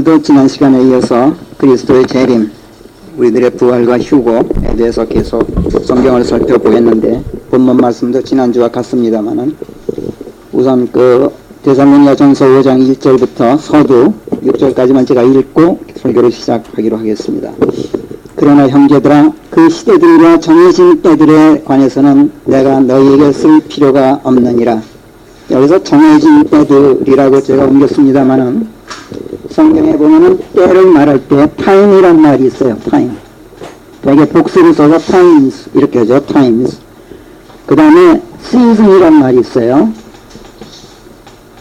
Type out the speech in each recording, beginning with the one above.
오늘도 지난 시간에 이어서 그리스도의 재림, 우리들의 부활과 휴고에 대해서 계속 성경을 살펴보겠는데, 본문 말씀도 지난주와 같습니다만은 우선 데살로니가전서 5장 1절부터 서두 6절까지만 제가 읽고 설교를 시작하기로 하겠습니다. 그러나 형제들아, 그 시대들과 정해진 때들에 관해서는 내가 너희에게 쓸 필요가 없느니라. 여기서 정해진 때들이라고 제가 옮겼습니다만은 성경에 보면은 때를 말할 때 time이란 말이 있어요. time. 되게 복수를 써서 times 이렇게 하죠. times. 그 다음에 season이란 말이 있어요.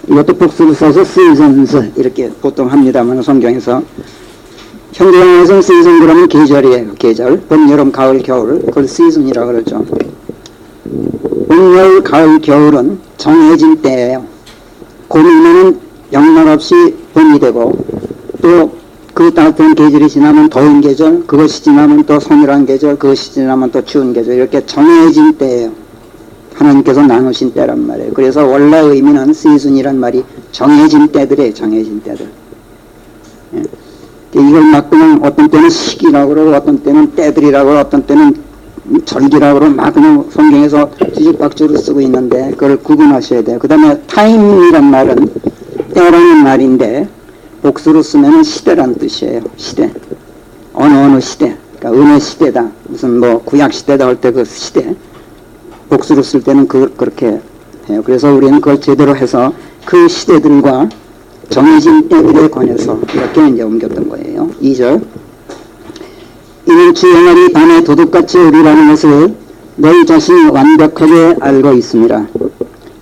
이것도 복수를 써서 seasons 이렇게 보통 합니다만 성경에서 현대영어에서는 season 그러면 계절이에요. 계절. 봄, 여름, 가을, 겨울. 그걸 season이라고 그러죠. 봄, 여름, 가을, 겨울은 정해진 때예요. 고민은 영락없이 봄이 되고, 또 그 따뜻한 계절이 지나면 더운 계절, 그것이 지나면 또 서늘한 계절, 그것이 지나면 또 추운 계절, 이렇게 정해진 때예요. 하나님께서 나누신 때란 말이에요. 그래서 원래 의미는 시즌이란 말이 정해진 때들이에요. 정해진 때들. 예. 이걸 막 그냥 어떤 때는 시기라고 그러고, 어떤 때는 때들이라고 그러고, 어떤 때는 절기라고 그러고, 막 그냥 성경에서 뒤집박죽으로 쓰고 있는데, 그걸 구분하셔야 돼요. 그 다음에 타임이란 말은 때라는 말인데, 복수로 쓰면 시대란 뜻이에요. 시대. 어느 시대. 그러니까 은혜 시대다. 무슨 구약 시대다 할 때 그 시대. 복수로 쓸 때는 그렇게 해요. 그래서 우리는 그걸 제대로 해서 그 시대들과 정해진 때들에 관해서 이렇게 이제 옮겼던 거예요. 2절. 이는 주 영원히 밤에 도둑같이 오리라는 것을 너희 자신이 완벽하게 알고 있습니다.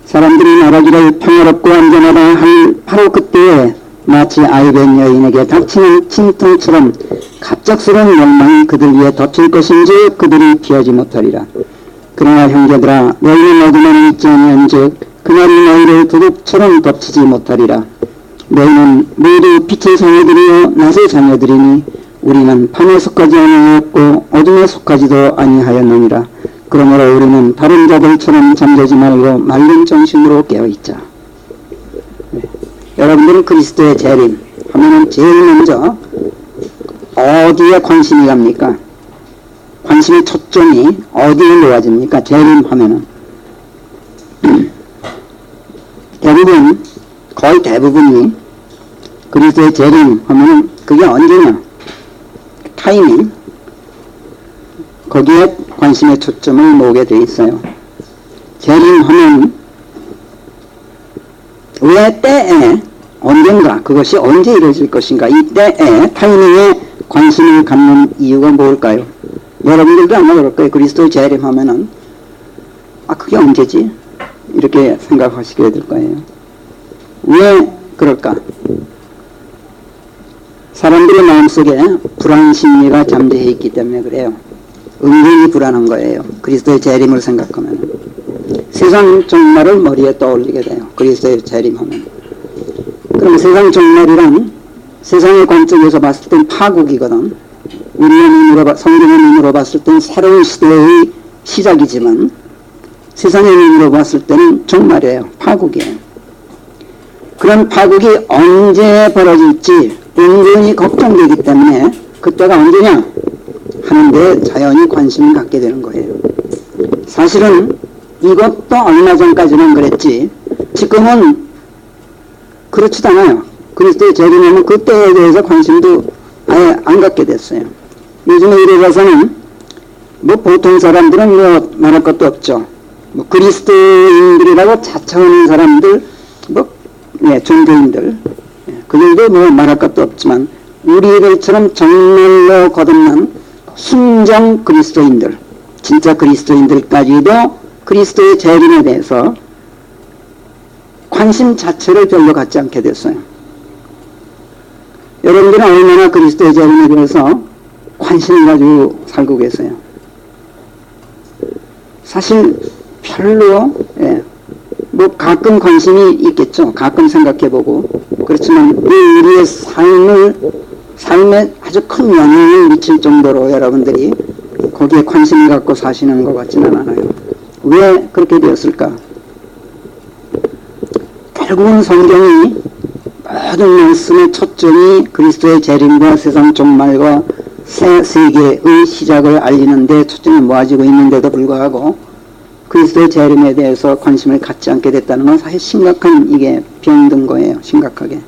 사람들이 말하기를 평화롭고 안전하다 할 바로 그때에 마치 아이벤 여인에게 닥치는 침통처럼 갑작스러운 멸망이 그들 위에 덮칠 것인지 그들이 피하지 못하리라. 그러나 형제들아, 너희는 어디만 있지 아니한즉 그날이 너희를 도둑처럼 덮치지 못하리라. 너희는 모두 빛의 자녀들이요 낮의 자녀들이니 우리는 밤에 속하지 아니하였고 어둠에 속하지도 아니하였느니라. 그러므로 우리는 다른 자들처럼 잠자지 말고 맑은 정신으로 깨어있자. 네. 여러분들은 그리스도의 재림 하면은 제일 먼저 어디에 관심이 갑니까? 관심의 초점이 어디에 놓아집니까? 재림 하면은 거의 대부분이 그리스도의 재림 하면은 그게 언제냐? 타이밍. 거기에 관심의 초점을 놓게 돼 있어요. 재림하면 왜 때에 언젠가 그것이 언제 이루어질 것인가 이 때에 타이밍에 관심을 갖는 이유가 뭘까요? 여러분들도 아마 그럴 거예요. 그리스도의 재림하면은 그게 언제지? 이렇게 생각하시게 될 거예요. 왜 그럴까? 사람들의 마음속에 불안 심리가 잠재해 있기 때문에 그래요. 은근히 불안한 거예요. 그리스도의 재림을 생각하면. 세상 종말을 머리에 떠올리게 돼요. 그리스도의 재림하면. 그럼 세상 종말이란 세상의 관점에서 봤을 땐 파국이거든. 우리의 눈으로, 성경의 눈으로 봤을 땐 새로운 시대의 시작이지만 세상의 눈으로 봤을 때는 종말이에요. 파국이에요. 그런 파국이 언제 벌어질지 은근히 걱정되기 때문에 그때가 언제냐 하는데 자연히 관심을 갖게 되는 거예요. 사실은 이것도 얼마 전까지는 그랬지 지금은 그렇지도 않아요. 그리스도의 재림하면 그때에 대해서 관심도 아예 안 갖게 됐어요. 요즘에 이래서는 보통 사람들은 말할 것도 없죠. 그리스도인들이라고 자처하는 사람들, 종교인들, 그들도 말할 것도 없지만 우리들처럼 정말로 거듭난 순정 그리스도인들, 진짜 그리스도인들까지도 그리스도의 재림에 대해서 관심 자체를 별로 갖지 않게 됐어요. 여러분들은 얼마나 그리스도의 재림에 대해서 관심을 가지고 살고 계세요? 사실 별로 가끔 관심이 있겠죠. 가끔 생각해보고. 그렇지만 우리의 삶에 아주 큰 영향을 미칠 정도로 여러분들이 거기에 관심을 갖고 사시는 것 같지는 않아요. 왜 그렇게 되었을까? 결국은 성경이 모든 말씀의 초점이 그리스도의 재림과 세상 종말과 새 세계의 시작을 알리는 데 초점이 모아지고 있는데도 불구하고 그리스도의 재림에 대해서 관심을 갖지 않게 됐다는 건 사실 심각한 이게 병든 거예요. 심각하게.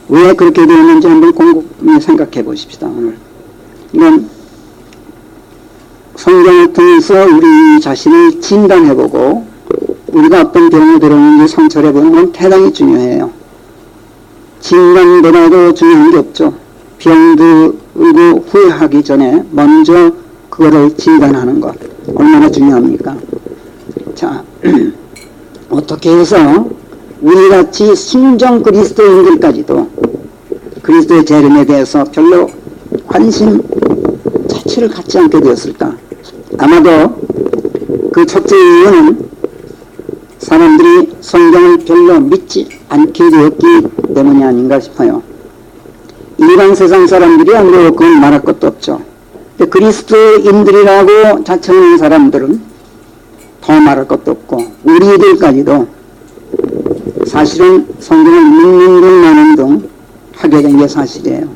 왜 그렇게 되었는지 한번 곰곰이 생각해 보십시다. 오늘. 이건 성경을 통해서 우리 자신을 진단해보고 우리가 어떤 병에 들었는지 성찰해보는 건 대단히 중요해요. 진단보다도 중요한 게 없죠. 병들고 후회하기 전에 먼저 그거를 진단하는 것 얼마나 중요합니까? 자, 어떻게 해서 우리같이 순정 그리스도인들까지도 그리스도의 재림에 대해서 별로 관심 자체를 갖지 않게 되었을까? 아마도 그 첫째 이유는 사람들이 성경을 별로 믿지 않게 되었기 때문이 아닌가 싶어요. 일반 세상 사람들이 아무래도 그건 말할 것도 없죠. 근데 그리스도인들이라고 자청하는 사람들은 더 말할 것도 없고 우리들까지도 사실은 성경을 믿는 둥 마는 둥 하게 된 게 사실이에요.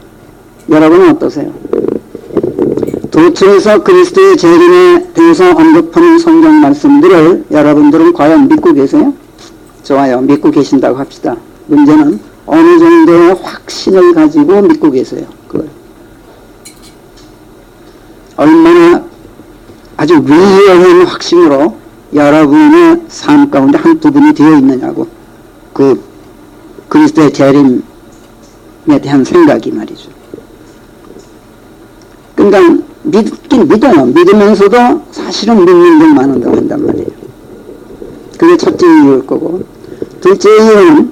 여러분은 어떠세요? 도처에서 그리스도의 재림에 대해서 언급하는 성경 말씀들을 여러분들은 과연 믿고 계세요? 좋아요. 믿고 계신다고 합시다. 문제는 어느 정도의 확신을 가지고 믿고 계세요. 그걸. 얼마나 아주 위험한 확신으로 여러분의 삶 가운데 한두 분이 되어 있느냐고. 그 그리스도의 재림에 대한 생각이 말이죠. 그러니까 믿긴 믿어요. 믿으면서도 사실은 믿는 게 많은다고 한단 말이에요. 그게 첫째 이유일 거고, 둘째 이유는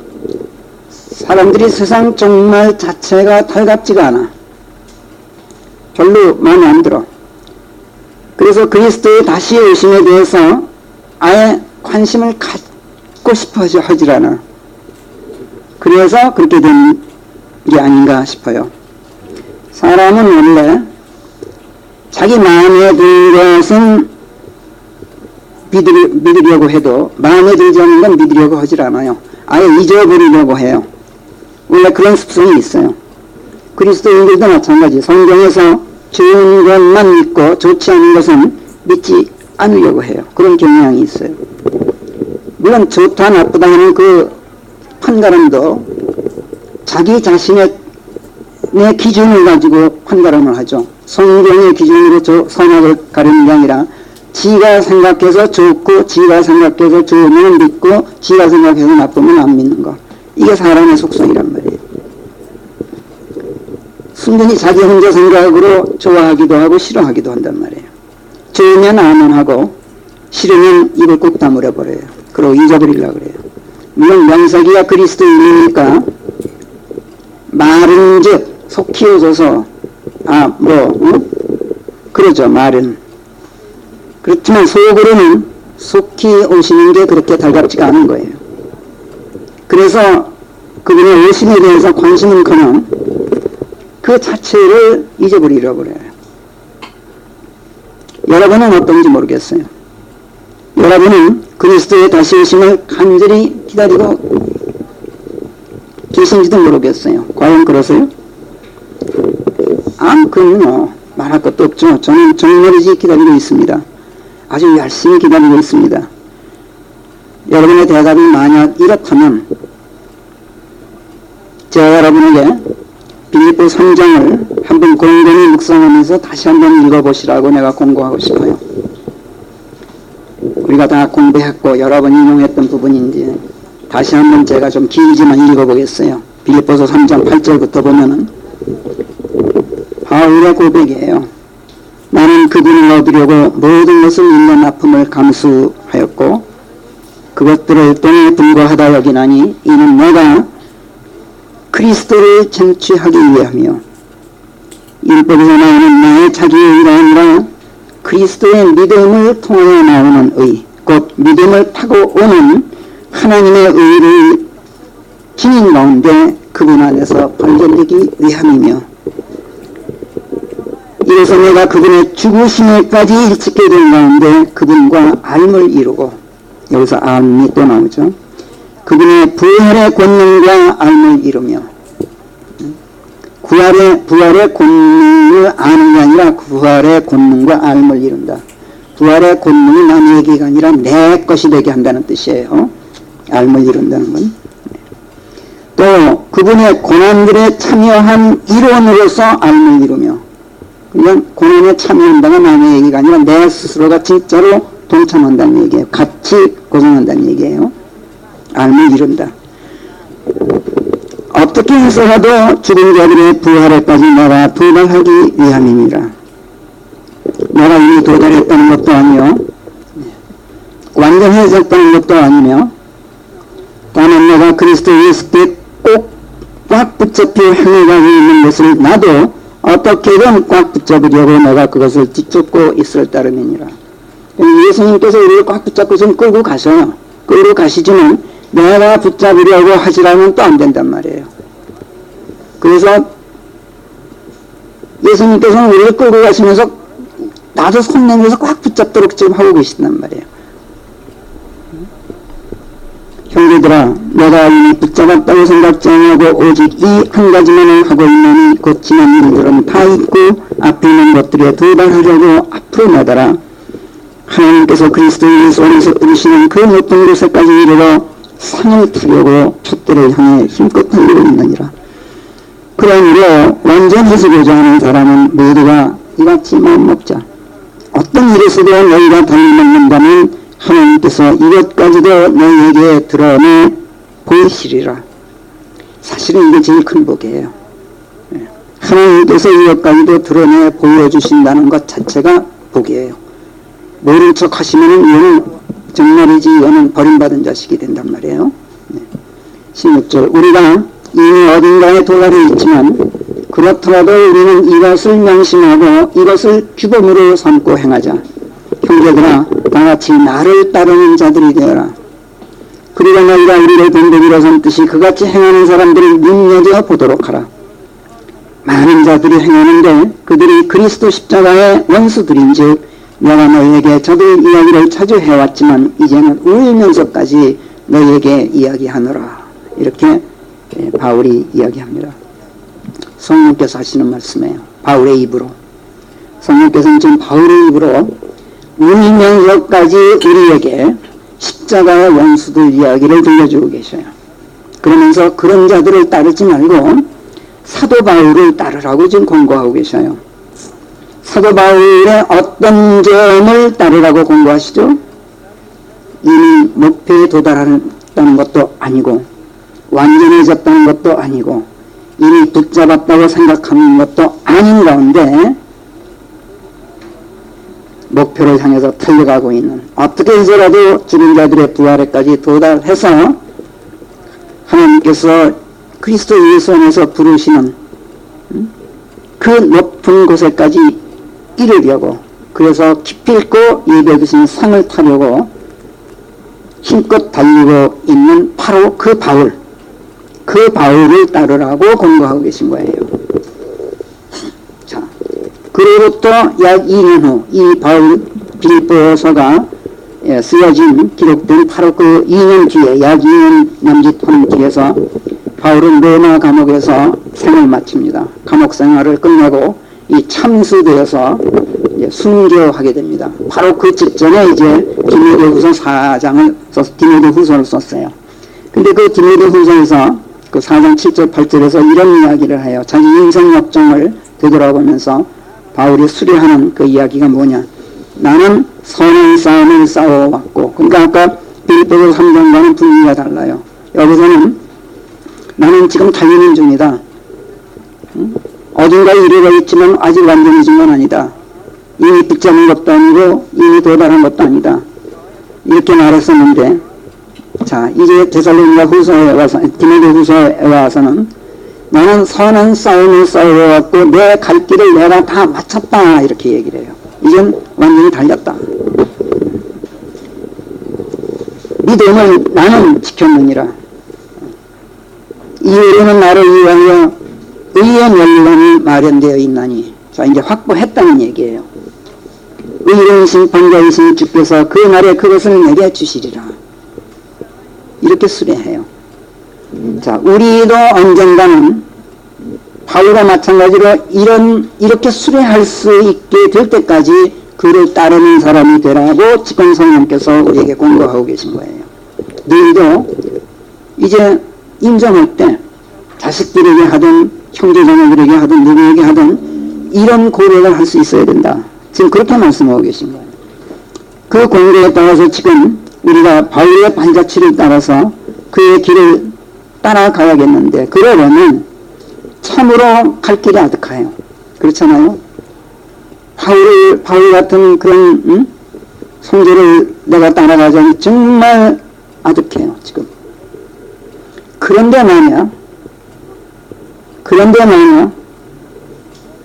사람들이 세상 종말 자체가 달갑지가 않아. 별로 마음에 안 들어. 그래서 그리스도의 다시 오심에 대해서 아예 관심을 갖고 싶어 하질 않아. 그래서 그렇게 된 게 아닌가 싶어요. 사람은 원래 자기 마음에 드는 것은 믿으려고 해도 마음에 들지 않는 건 믿으려고 하질 않아요. 아예 잊어버리려고 해요. 원래 그런 습성이 있어요. 그리스도인들도 마찬가지. 성경에서 좋은 것만 믿고 좋지 않은 것은 믿지 않으려고 해요. 그런 경향이 있어요. 물론 좋다 나쁘다 하는 그 판가름도 자기 자신의 기준을 가지고 판가름을 하죠. 성경의 기준으로 선악을 가리는 게 아니라 지가 생각해서 좋고 지가 생각해서 좋으면 믿고 지가 생각해서 나쁘면 안 믿는 거. 이게 사람의 속성이란 말이에요. 순전히 자기 혼자 생각으로 좋아하기도 하고 싫어하기도 한단 말이에요. 좋으면 아멘 하고 싫으면 입을 꾹 다물어 버려요. 그러고 잊어버리려고 그래요. 물론 명사기가 그리스도인이니까 말은 즉 속 키워줘서 그러죠. 말은 그렇지만 속으로는 속히 오시는 게 그렇게 달갑지가 않은 거예요. 그래서 그분의 오심에 대해서 관심은커녕 그 자체를 잊어버리려고 그래요. 여러분은 어떤지 모르겠어요. 여러분은 그리스도의 다시 오심을 간절히 기다리고 계신지도 모르겠어요. 과연 그러세요? 그럼요. 말할 것도 없죠. 저는 정말이지 기다리고 있습니다. 아주 열심히 기다리고 있습니다. 여러분의 대답이 만약 이렇다면 제가 여러분에게 빌립보 3장을 한번 곰곰이 묵상하면서 다시 한번 읽어보시라고 내가 공고하고 싶어요. 우리가 다 공부했고 여러 번 인용했던 부분인지 다시 한번 제가 좀 길지만 읽어보겠어요. 빌립보서 3장 8절부터 보면은 바울의 고백이에요. 나는 그분을 얻으려고 모든 것을 잃는 아픔을 감수하였고 그것들을 똥에 불과하다 여기나니 이는 내가 그리스도를 쟁취하기 위함이요 율법에서 나오는 나의 자기의 의가 아니라 그리스도의 믿음을 통하여 나오는 의, 곧 믿음을 타고 오는 하나님의 의를 지닌 가운데 그분 안에서 발견되기 위함이며 이래서 내가 그분의 죽으심에까지 일찍게 된 가운데 그분과 알을 이루고 여기서 알이 또 나오죠. 그분의 부활의 권능과 알을 이루며, 부활의 권능을 아는 게 아니라 부활의 권능과 알을 이룬다. 부활의 권능이 남의 얘기가 아니라 내 것이 되게 한다는 뜻이에요. 알을 이룬다는 건. 또 그분의 고난들에 참여한 일원으로서 알을 이루며, 그냥 고난에 참여한다가 남의 얘기가 아니라 내 스스로가 진짜로 동참한다는 얘기예요. 같이 고생한다는 얘기예요. 알을 이룬다. 어떻게 해서라도 죽은 자들의 부활에까지 내가 도달하기 위함이니라. 내가 이미 도달했다는 것도 아니요, 완전해졌다는 것도 아니며, 다만 내가 그리스도 예수께 꼭 꽉 붙잡혀 행해가고 있는 것을 나도 어떻게든 꽉 붙잡으려고 내가 그것을 뒤쫓고 있을 따름이니라. 예수님께서 우리를 꽉 붙잡고 좀 끌고 가셔요. 끌고 가시지만 내가 붙잡으려고 하시라면 또 안 된단 말이에요. 그래서 예수님께서는 우리를 끌고 가시면서 나도 손 내밀어서 꽉 붙잡도록 지금 하고 계신단 말이에요. 형제들아, 내가 이미 붙잡았다고 생각지 않고 오직 이 한 가지만을 하고 있노니 곧 지난 일들은 다 있고 앞에 있는 것들에 도달하려고 앞으로 나가라. 하나님께서 그리스도 예수 안에서 부르시는 그 높은 곳에까지 이르러 산을 타려고 촛대를 향해 힘껏 달리고 있느니라. 그러므로 완전해지고자 하는 사람은 모두가 이같이 마음 먹자. 어떤 일에서도 너희가 달려먹는다면 하나님께서 이것까지도 너희에게 드러내 보이시리라. 사실은 이게 제일 큰 복이에요. 하나님께서 이것까지도 드러내 보여주신다는 것 자체가 복이에요. 모른 척 하시면 이거는 정말이지, 이거는 버림받은 자식이 된단 말이에요. 16절, 우리가 이미 어딘가에 도달해 있지만 그렇더라도 우리는 이것을 명심하고 이것을 규범으로 삼고 행하자. 형제들아, 다같이 나를 따르는 자들이 되어라. 그리고 너희가 우리를 본보기로 삼듯이 그같이 행하는 사람들을 눈여겨 보도록 하라. 많은 자들이 행하는데 그들이 그리스도 십자가의 원수들인즉 내가 너희에게 저들 이야기를 자주 해왔지만 이제는 울면서까지 너희에게 이야기하노라. 이렇게 바울이 이야기합니다. 성령께서 하시는 말씀이에요. 바울의 입으로. 성령께서는 지금 바울의 입으로 울면서까지 우리에게 십자가의 원수들 이야기를 들려주고 계셔요. 그러면서 그런 자들을 따르지 말고 사도 바울을 따르라고 지금 권고하고 계셔요. 사도 바울의 어떤 점을 따르라고 권고하시죠? 이미 목표에 도달했다는 것도 아니고 완전해졌다는 것도 아니고 이미 붙잡았다고 생각하는 것도 아닌 가운데 목표를 향해서 달려가고 있는, 어떻게 해서라도 죽은 자들의 부활에까지 도달해서 하나님께서 그리스도 예수 안에서 부르시는 그 높은 곳에까지 이르려고, 그래서 기필코 예배 주신 상을 타려고 힘껏 달리고 있는 바로 그 바울을 따르라고 권고하고 계신 거예요. 자, 그로부터 약 2년 후 이 바울 빌립보서가 쓰여진 기록된 바로 그 2년 뒤에, 약 2년 남짓한 뒤에서 바울은 로마 감옥에서 생을 마칩니다. 감옥 생활을 끝내고 이 참수되어서 순교하게 됩니다. 바로 그 직전에 이제 디모데후서 4장을 디모데후서를 썼어요. 근데 그 디모데후서에서 그 4장 7절 8절에서 이런 이야기를 해요. 자기 인생 역정을 되돌아보면서 바울이 수료하는 그 이야기가 뭐냐? 나는 선한 싸움을 싸워왔고, 그러니까 아까 빌립보서 3장과는 분위기가 달라요. 여기서는 나는 지금 달리는 중이다. 어딘가에 이르러 있지만 아직 완전해진 건 아니다. 이미 붙잡은 것도 아니고 이미 도달한 것도 아니다. 이렇게 말했었는데, 자, 이제 데살로니가 후서에 와서, 디모데후서에 와서는 나는 선한 싸움을 싸워왔고 내 갈 길을 내가 다 마쳤다, 이렇게 얘기를 해요. 이젠 완전히 달렸다. 믿음을 나는 지켰느니라. 이후로는 나를 위하여 의의 멸관이 마련되어 있나니. 자, 이제 확보했다는 얘기예요. 의로운 심판자이신 주께서 그 날에 그것을 내게 주시리라. 이렇게 수레해요. 자, 우리도 언젠가는 바울과 마찬가지로 이렇게 수레할 수 있게 될 때까지 그를 따르는 사람이 되라고 지금 성령께서 우리에게 공고하고 계신 거예요. 너희도 이제 인정할 때 자식들에게 하든 형제자매들에게 하든 누구에게 하든 이런 고백을 할 수 있어야 된다. 지금 그렇게 말씀하고 계신 거예요. 그 공고에 따라서 지금 우리가 바울의 발자취를 따라서 그의 길을 따라가야겠는데, 그러려면 참으로 갈 길이 아득해요. 그렇잖아요? 바울 같은 그런 성도를 내가 따라가자니 정말 아득해요, 지금. 그런데 말이야,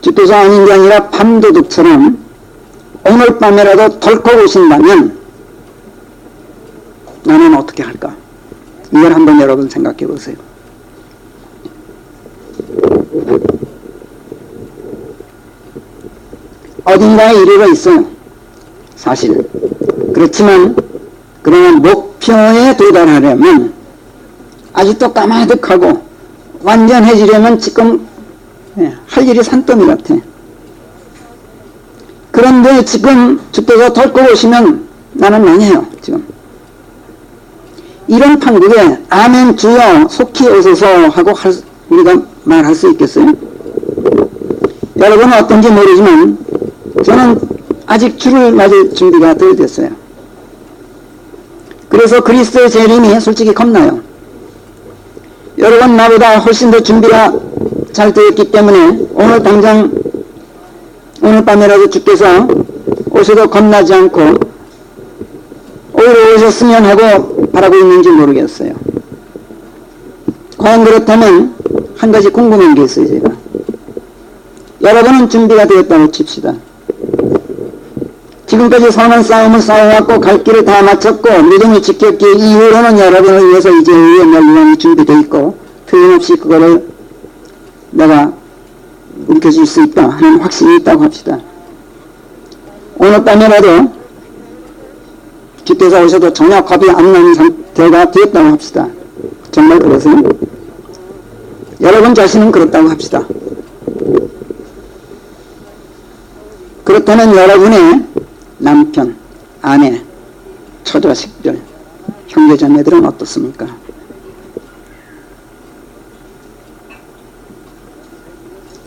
주께서 아닌 게 아니라 밤도둑처럼 오늘 밤에라도 덜컥 오신다면 나는 어떻게 할까? 이걸 한번 여러분 생각해 보세요. 어딘가에 이르러 있어요, 사실. 그렇지만 그러나 목표에 도달하려면 아직도 까마득하고 완전해지려면 지금 할 일이 산더미 같아. 그런데 지금 주께서 덜컥 오시면 나는 망해요, 지금. 이런 판국에 아멘 주여 속히 오소서 하고 우리가 말할 수 있겠어요? 여러분은 어떤지 모르지만 저는 아직 주를 맞을 준비가 덜 됐어요. 그래서 그리스도의 재림이 솔직히 겁나요. 여러분 나보다 훨씬 더 준비가 잘 되었기 때문에 오늘 밤에라도 주께서 오셔도 겁나지 않고 오히려 오셨으면 하고 바라고 있는지 모르겠어요. 과연 그렇다면 한 가지 궁금한 게 있어요, 제가. 여러분은 준비가 되었다고 칩시다. 지금까지 선한 싸움을 싸워왔고 갈 길을 다 마쳤고 믿음을 지켰기에 이후로는 여러분을 위해서 이제 의의 멸망이 준비되어 있고 틀림없이 그거를 내가 움켜쥘 수 있다 하는 확신이 있다고 합시다. 오늘 밤에라도 주께서 오셔도 전혀 겁이 안 나는 상태가 되었다고 합시다. 정말 그러세요? 여러분 자신은 그렇다고 합시다. 그렇다면 여러분의 남편, 아내, 처자식들, 형제자매들은 어떻습니까?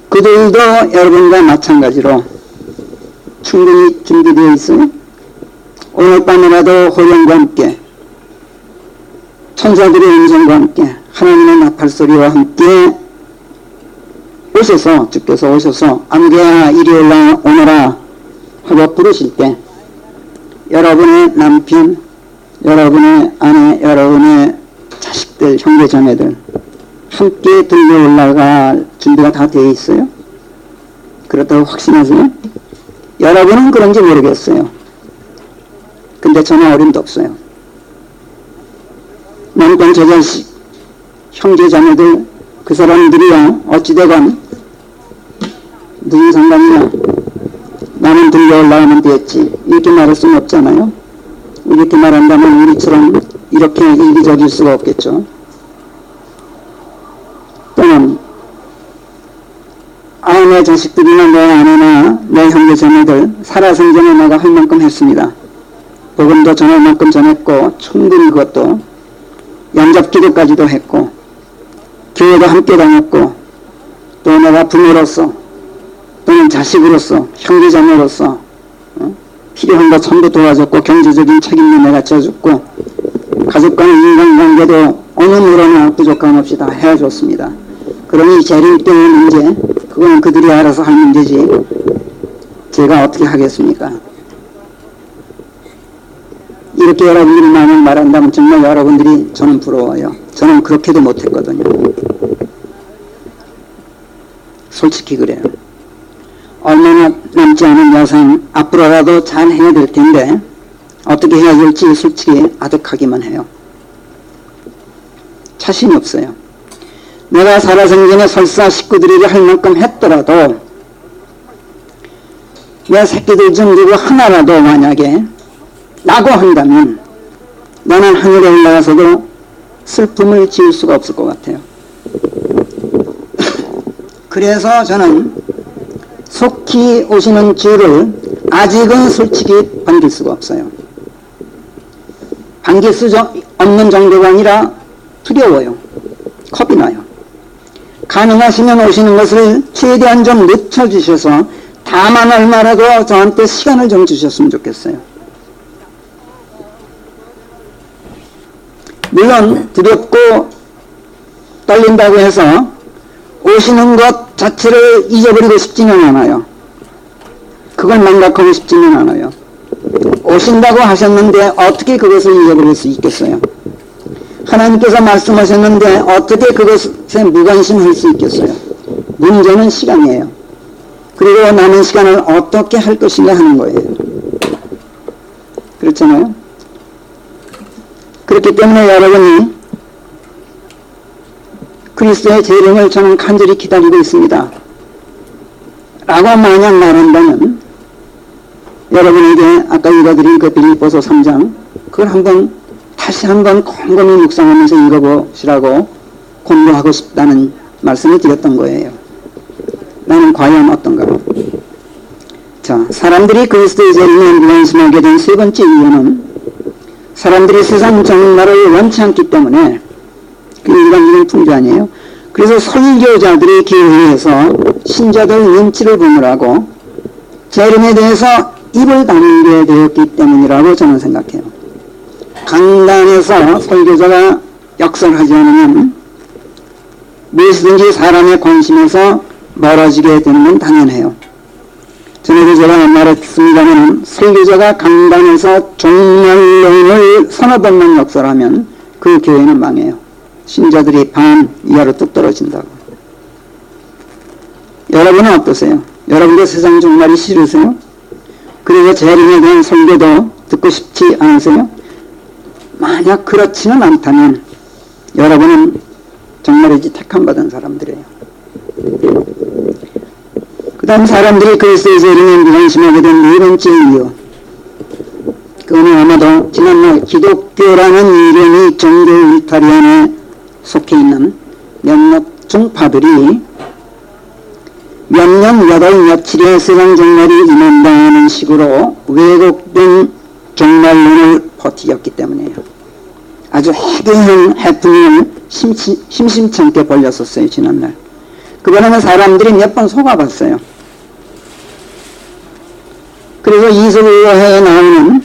그들도 여러분과 마찬가지로 충분히 준비되어 있어요. 오늘 밤에라도 호령과 함께 천사들의 음성과 함께 하나님의 나팔소리와 함께 오셔서 주께서 오셔서 안개야 이리 올라오너라 하고 부르실 때 여러분의 남편, 여러분의 아내, 여러분의 자식들, 형제자매들 함께 들려 올라갈 준비가 다 되어 있어요? 그렇다고 확신하세요? 여러분은 그런지 모르겠어요. 근데 저는 어림도 없어요. 남편, 저자식, 형제자매들 그 사람들이야 어찌되건 무슨 상관이야. 나는 들려 올라오면 되었지. 이렇게 말할 수는 없잖아요. 이렇게 말한다면 우리처럼 이렇게 이기적일 수가 없겠죠. 또는 내 자식들이나 내 아내나 내 형제자매들 살아생전에 내가 할 만큼 했습니다. 복음도 전할 만큼 전했고 충분히 그것도 양잡기도까지도 했고 교회도 함께 다녔고 또 내가 부모로서 또는 자식으로서 형제자매로서 필요한 거 전부 도와줬고 경제적인 책임도 내가 져줬고 가족과의 인간관계도 어느 누구나 부족함 없이 다 해줬습니다. 그러니 재림 때의 문제 그건 그들이 알아서 할 문제지 제가 어떻게 하겠습니까? 이렇게 여러분들이 만약 말한다면 정말 여러분들이 저는 부러워요. 저는 그렇게도 못했거든요. 솔직히 그래요. 얼마나 남지 않은 여생 앞으로라도 잘 해야 될 텐데 어떻게 해야 될지 솔직히 아득하기만 해요. 자신이 없어요. 내가 살아생전에 설사 식구들에게 할 만큼 했더라도 내 새끼들 중 누구 하나라도 만약에 라고 한다면 나는 하늘에 올라가서도 슬픔을 지울 수가 없을 것 같아요. 그래서 저는 속히 오시는 주를 아직은 솔직히 반길 수가 없어요. 반길 수 없는 정도가 아니라 두려워요. 겁이 나요. 가능하시면 오시는 것을 최대한 좀 늦춰주셔서 다만 얼마라도 저한테 시간을 좀 주셨으면 좋겠어요. 물론 두렵고 떨린다고 해서 오시는 것 자체를 잊어버리고 싶지는 않아요. 그걸 망각하고 싶지는 않아요. 오신다고 하셨는데 어떻게 그것을 잊어버릴 수 있겠어요? 하나님께서 말씀하셨는데 어떻게 그것에 무관심할 수 있겠어요? 문제는 시간이에요. 그리고 남은 시간을 어떻게 할 것인가 하는 거예요. 그렇잖아요? 그렇기 때문에 여러분이 그리스도의 재림을 저는 간절히 기다리고 있습니다 라고 만약 말한다면 여러분에게 아까 읽어드린 그 빌립보서 3장 그걸 다시 한번 곰곰이 묵상하면서 읽어보시라고 권고하고 싶다는 말씀을 드렸던 거예요. 나는 과연 어떤가? 자, 사람들이 그리스도의 재림에 무관심하게 된 세 번째 이유는 사람들이 세상 정말을 원치 않기 때문에 그 일반적인 풍조 아니에요. 그래서 설교자들이 교회에서 신자들 눈치를 보느라고 재림에 대해서 입을 다물게 되었기 때문이라고 저는 생각해요. 강단에서 설교자가 역설하지 않으면 무엇이든지 사람의 관심에서 멀어지게 되는 건 당연해요. 전에도 제가 말했습니다만 설교자가 강단에서 종말론을 서너 번만 역설하면 그 교회는 망해요. 신자들이 반 이하로 뚝 떨어진다고. 여러분은 어떠세요? 여러분도 세상 종말이 싫으세요? 그리고 재림에 대한 설교도 듣고 싶지 않으세요? 만약 그렇지는 않다면 여러분은 정말이지 택함받은 사람들이에요. 그 다음 사람들이 그리스도의 재림에 무관심하게 된 네 번째 이유, 그거는 아마도 지난날 기독교라는 이름이 종교 울타리 안에 속해 있는 몇몇 종파들이 몇 년, 여덟, 며칠의 세상 종말이 임한다는 식으로 왜곡된 종말론을 버티었기 때문이에요. 아주 해괴한 해프닝을 심심찮게 벌렸었어요, 지난날. 그번에는 사람들이 몇 번 속아봤어요. 그래서 이소유화에 나오는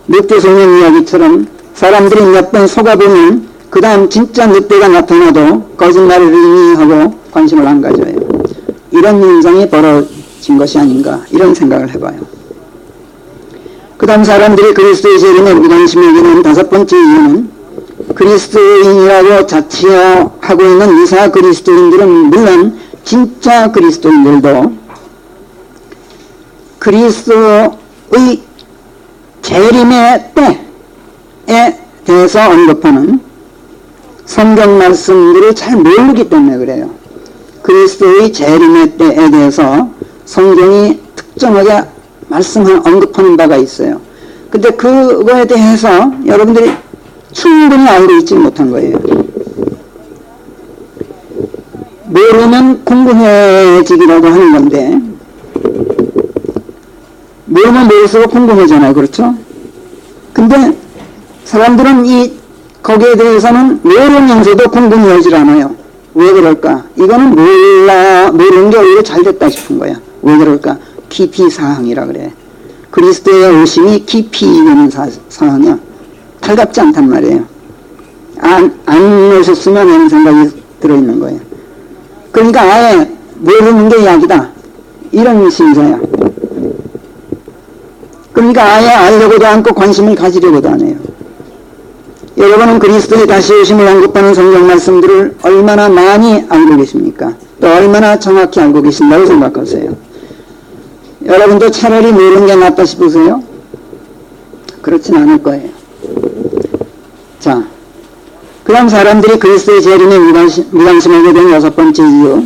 늑대 소년 이야기처럼 사람들이 몇 번 속아보면 그 다음 진짜 늑대가 나타나도 거짓말을 의미하고 관심을 안 가져요. 이런 현상이 벌어진 것이 아닌가 이런 생각을 해봐요. 그 다음 사람들이 그리스도의 재림에 무관심하게 된 다섯 번째 이유는 그리스도인이라고 자처하고 있는 유사 그리스도인들은 물론 진짜 그리스도인들도 그리스도의 재림의 때에 대해서 언급하는 성경 말씀들을 잘 모르기 때문에 그래요. 그리스도의 재림의 때에 대해서 성경이 특정하게 언급하는 바가 있어요. 근데 그거에 대해서 여러분들이 충분히 알고 있지 못한 거예요. 모르면 궁금해지기라고 하는 건데 모르면 모를수록 궁금해잖아요. 그렇죠? 근데 사람들은 거기에 대해서는 모르면서도 궁금해하지 않아요. 왜 그럴까? 이거는 모르는 게 오히려 잘 됐다 싶은 거야. 왜 그럴까? 기피사항이라 그래. 그리스도의 오심이 깊이 있는 사항이야. 달갑지 않단 말이에요. 안 오셨으면 하는 생각이 들어있는 거예요. 그러니까 아예 모르는 게 약이다. 이런 심사야. 그러니까 아예 알려고도 않고 관심을 가지려고도 안 해요. 여러분은 그리스도의 다시 오심을 언급하는 성경 말씀들을 얼마나 많이 알고 계십니까? 또 얼마나 정확히 알고 계신다고 생각하세요? 여러분도 차라리 모르는 게 낫다 싶으세요? 그렇진 않을 거예요. 자, 그 다음 사람들이 그리스도의 재림에 무관심하게 된 여섯 번째 이유,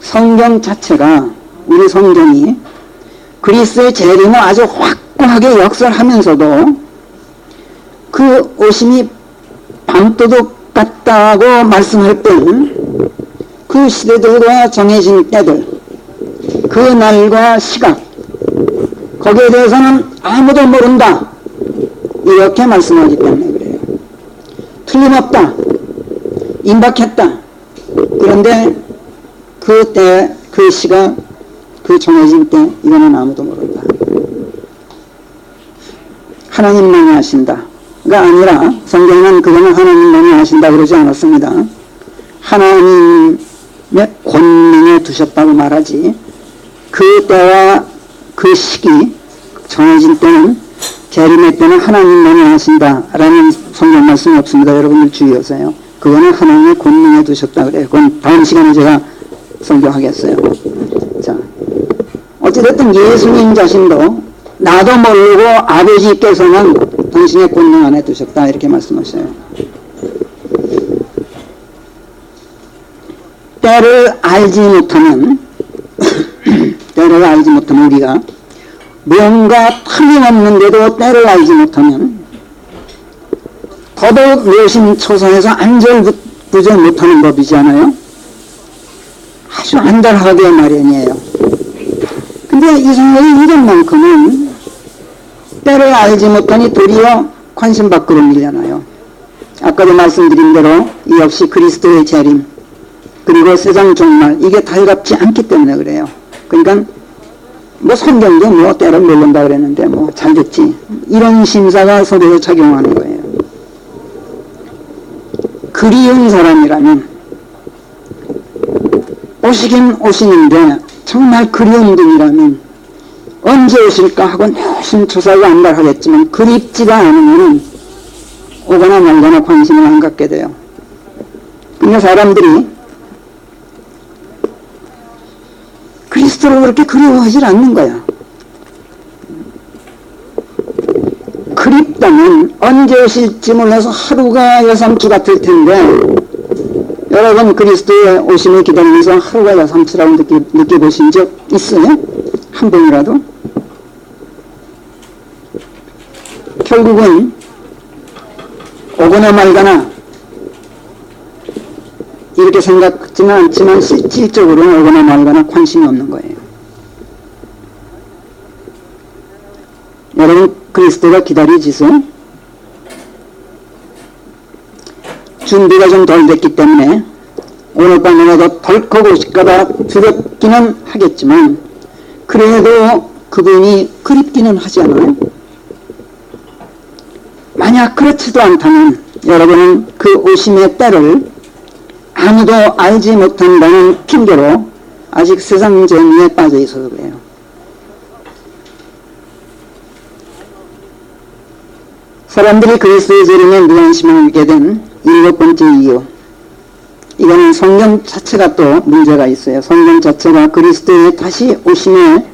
성경 자체가, 우리 성경이 그리스도의 재림을 아주 확고하게 역설하면서도 그 오심이 밤도둑 같다고 말씀할 뿐 그 시대들과 정해진 때들, 그 날과 시각, 거기에 대해서는 아무도 모른다, 이렇게 말씀하기 때문에 그래요. 틀림없다, 임박했다. 그런데 그 때, 그 시각, 그 정해진 때, 이거는 아무도 모른다. 하나님만이 하신다가 아니라, 성경은 그거는 하나님만이 하신다 그러지 않았습니다. 하나님의 권능에 두셨다고 말하지, 그 때와 그 시기, 정해진 때는, 재림의 때는 하나님만이 하신다라는 성경 말씀이 없습니다. 여러분들 주의하세요. 그거는 하나님의 권능에 두셨다 그래요. 그건 다음 시간에 제가 설교하겠어요. 자, 어찌됐든 예수님 자신도 나도 모르고 아버지께서는 당신의 권능 안에 두셨다, 이렇게 말씀하셔요. 때를 알지 못하면 때를 알지 못하면, 우리가 뭔가 틀림없는데도 때를 알지 못하면 더더욱 묘심초사해서 안절부절 못하는 법이잖아요. 아주 안달하게 마련이에요. 근데 이상하게 이것만큼은 때를 알지 못하니 도리어 관심 밖으로 밀려나요. 아까도 말씀드린 대로 이 역시 그리스도의 재림, 그리고 세상 종말, 이게 달갑지 않기 때문에 그래요. 그러니까 뭐 성경도 뭐 때를 모른다 그랬는데 뭐 잘 됐지, 이런 심사가 서로에 작용하는 거예요. 그리운 사람이라면 오시긴 오시는데 정말 그리운 분이라면 언제 오실까 하고 노심초사하고 안달하겠지만, 그립지가 않으면 오거나 말거나 관심을 안 갖게 돼요. 그러니까 사람들이 그리스도를 그렇게 그리워하지 않는 거야. 그립다면 언제 오실지 몰라서 하루가 여삼주 같을 텐데, 여러분 그리스도의 오심을 기다리면서 하루가 여삼주라고 느껴보신 적 있어요? 한 번이라도? 결국은 오거나 말거나 이렇게 생각지는 않지만 실질적으로는 오거나 말거나 관심이 없는 거예요. 여러분 그리스도가 기다려지세요? 준비가 좀 덜 됐기 때문에 오늘 밤이라도 덜컥 오실까봐 두렵기는 하겠지만, 그래도 그분이 그립기는 하지 않아요? 만약 그렇지도 않다면 여러분은 그 오심의 때를 아무도 알지 못한다는 핑계로 아직 세상 재미에 빠져 있어서 그래요. 사람들이 그리스도의 재림에 무관심을 잃게 된 7번째 이유, 이거는 성경 자체가 또 문제가 있어요. 성경 자체가 그리스도의 다시 오심의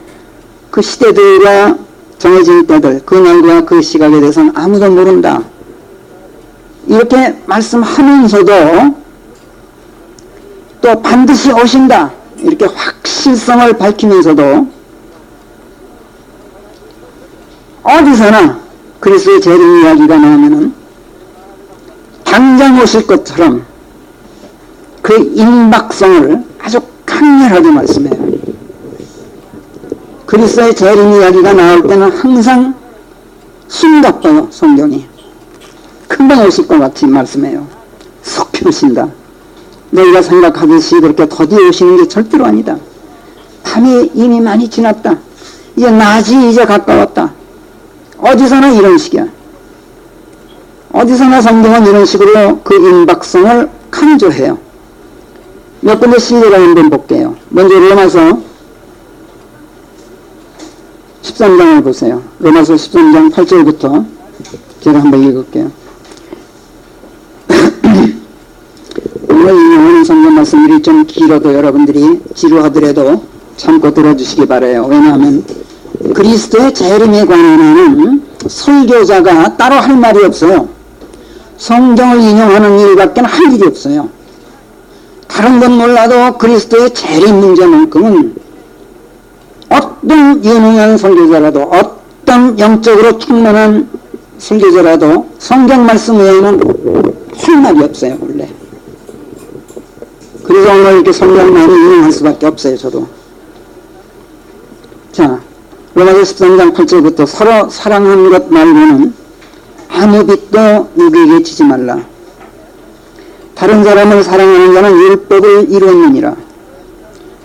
그 시대들과 정해진 때들, 그 날과 그 시각에 대해서는 아무도 모른다, 이렇게 말씀하면서도 또 반드시 오신다, 이렇게 확실성을 밝히면서도 어디서나 그리스도의 재림 이야기가 나오면은 당장 오실 것처럼 그 임박성을 아주 강렬하게 말씀해요. 그리스도의 재림 이야기가 나올 때는 항상 숨가빠요. 성경이 금방 오실 것 같이 말씀해요. 속히 오신다. 너희가 생각하듯이 그렇게 더디 오시는 게 절대로 아니다. 밤이 이미 많이 지났다. 이제 낮이 이제 가까웠다. 어디서나 이런 식이야. 어디서나 성경은 이런 식으로 그 임박성을 강조해요. 몇 군데 실례가 한번 볼게요. 먼저 로마서 13장을 보세요. 로마서 13장 8절부터 제가 한번 읽을게요. 오늘 인용하는 성경 말씀들이 좀 길어도 여러분들이 지루하더라도 참고 들어주시기 바라요. 왜냐하면 그리스도의 재림에 관한 설교자가 따로 할 말이 없어요. 성경을 인용하는 일밖에 할 일이 없어요. 다른 건 몰라도 그리스도의 재림 문제만큼은 어떤 유능한 설교자라도, 어떤 영적으로 충만한 설교자라도 성경 말씀 외에는 할 말이 없어요, 원래. 그래서 오늘 이렇게 성경 많이 인용할 수밖에 없어요, 저도. 자, 로마서 13장 8절부터 서로 사랑하는 것 말고는 아무 빚도 누구에게 지지 말라. 다른 사람을 사랑하는 자는 율법을 이루었느니라.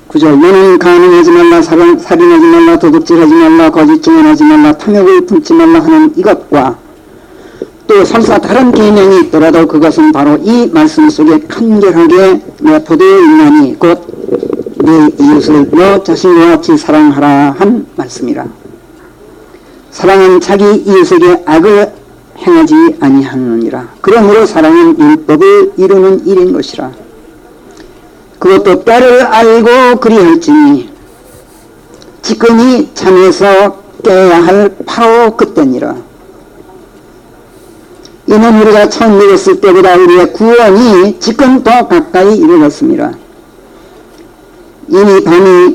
9절, 너는 간음하지 말라, 살인하지 말라, 도둑질하지 말라, 거짓 증언하지 말라, 탐욕을 품지 말라 하는 이것과 또 설사 다른 계명이 있더라도 그것은 바로 이 말씀 속에 간결하게 내포되어 있나니 곧 네 이웃을 너 자신과 같이 사랑하라 한 말씀이라. 사랑은 자기 이웃에게 악을 행하지 아니하느니라. 그러므로 사랑은 율법을 이루는 일인 것이라. 그것도 때를 알고 그리할지니 지금이 잠에서 깨야 할 바로 그때니라. 이는 우리가 처음 믿었을 때보다 우리의 구원이 지금 더 가까이 이르렀습니다. 이미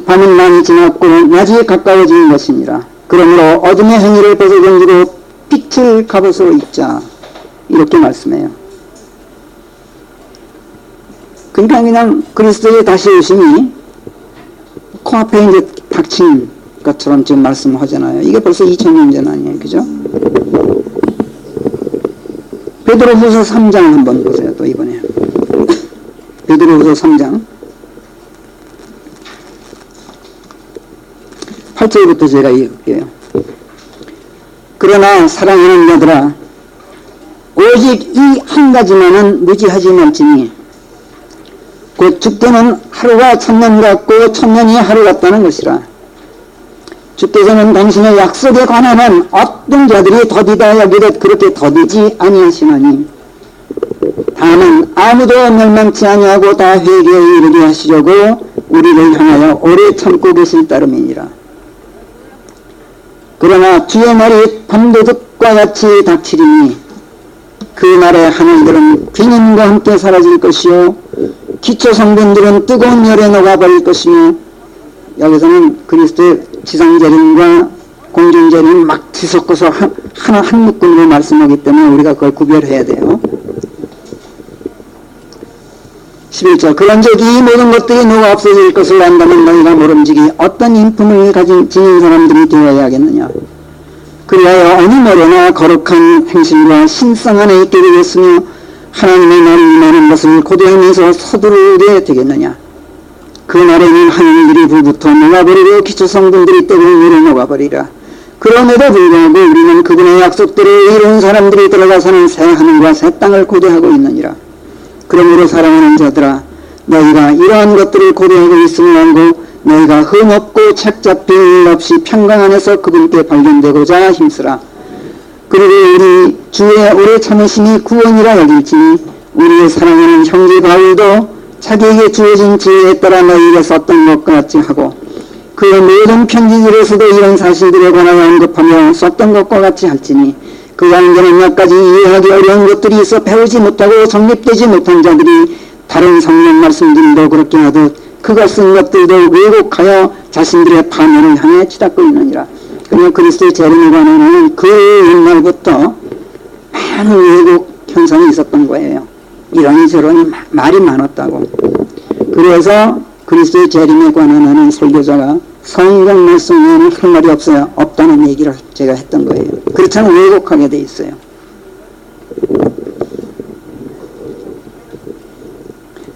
밤은 많이 지났고 낮이 가까워진 것이니라. 그러므로 어둠의 행위를 벗어던지고 빛을 갑옷으로 입자. 이렇게 말씀해요. 그러니까 그냥 그리스도의 다시 오심이 코앞에 이제 닥친 것처럼 지금 말씀하잖아요. 이게 벌써 2000년 전 아니에요. 그죠? 베드로후서 3장 한번 보세요. 또 이번에 베드로후서 3장 8절부터 제가 읽을게요. 그러나 사랑하는 자들아 오직 이 한 가지만은 무지하지 말지니 곧 죽게는 하루가 천년 같고 천년이 하루 같다는 것이라. 주께서는 당신의 약속에 관하면 어떤 자들이 더디다 여기듯 그렇게 더디지 아니하시나니 다만 아무도 멸망치 아니하고 다 회개에 이르게 하시려고 우리를 향하여 오래 참고 계실 따름이니라. 그러나 주의 날이 밤도둑과 같이 닥치리니 그 날에 하늘들은 귀님과 함께 사라질 것이요 기초 성분들은 뜨거운 열에 녹아버릴 것이며. 여기서는 그리스도의 지상재림과 공중재림 막 뒤섞어서 하나 한 묶음으로 말씀하기 때문에 우리가 그걸 구별해야 돼요. 11절 그런즉 이 모든 것들이 녹아 없어질 것을 안다면 너희가 모름지기 어떤 인품을 지닌 사람들이 되어야겠느냐. 그리하여 어느 모래나 거룩한 행실과 신성 안에 있게 되겠으며 하나님의 날이 임하는 것을 고대하면서 서두르게 되겠느냐. 그 날에는 하늘들이 불부터 녹아버리고 기초성분들이 뜨거운 물에 녹아버리라. 그럼에도 불구하고 우리는 그분의 약속대로 이룬 사람들이 들어가 사는 새 하늘과 새 땅을 고대하고 있느니라. 그러므로 사랑하는 자들아 너희가 이러한 것들을 고대하고 있음을 알고 너희가 흠없고 책잡힌 일 없이 평강 안에서 그분께 발견되고자 힘쓰라. 그리고 우리 주의 오래 참으심이 구원이라 여길지니 우리의 사랑하는 형제 바울도 자기에게 주어진 지혜에 따라 너희에게 썼던 것 같이 하고 그 모든 편지들에서도 이런 사실들에 관하여 언급하며 썼던 것과 같이 할지니 그 양자는 몇 가지 이해하기 어려운 것들이 있어 배우지 못하고 정립되지 못한 자들이 다른 성경 말씀들도 그렇게 하듯 그가 쓴 것들도 왜곡하여 자신들의 파멸을 향해 치닫고 있느니라. 그러나 그리스도의 재림에 관하여는 그 옛날부터 많은 왜곡 현상이 있었던 거예요. 이러니 저러니 말이 많았다고. 그래서 그리스도의 재림에 관한 설교자가 성경 말씀에는 할 말이 없어요. 없다는 얘기를 제가 했던 거예요. 그렇잖아요. 왜곡하게 돼 있어요.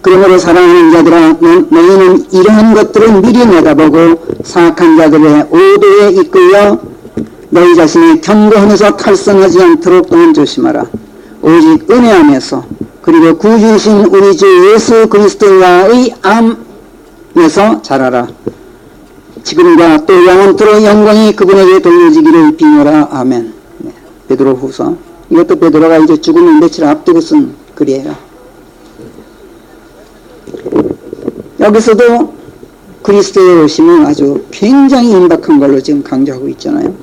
그러므로 사랑하는 자들아 너희는 이러한 것들을 미리 내다보고 사악한 자들의 오도에 이끌려 너희 자신이 견고하면서 탈선하지 않도록 또한 조심하라. 오직 은혜 안에서 그리고 구주이신 우리 주 예수 그리스도와의 암에서 자라라. 지금과 또 영원토록 영광이 그분에게 돌려지기를 비노라. 아멘. 네. 베드로후서. 이것도 베드로가 이제 죽음을 며칠 앞두고 쓴 글이에요. 여기서도 그리스도의 오심은 아주 굉장히 임박한 걸로 지금 강조하고 있잖아요.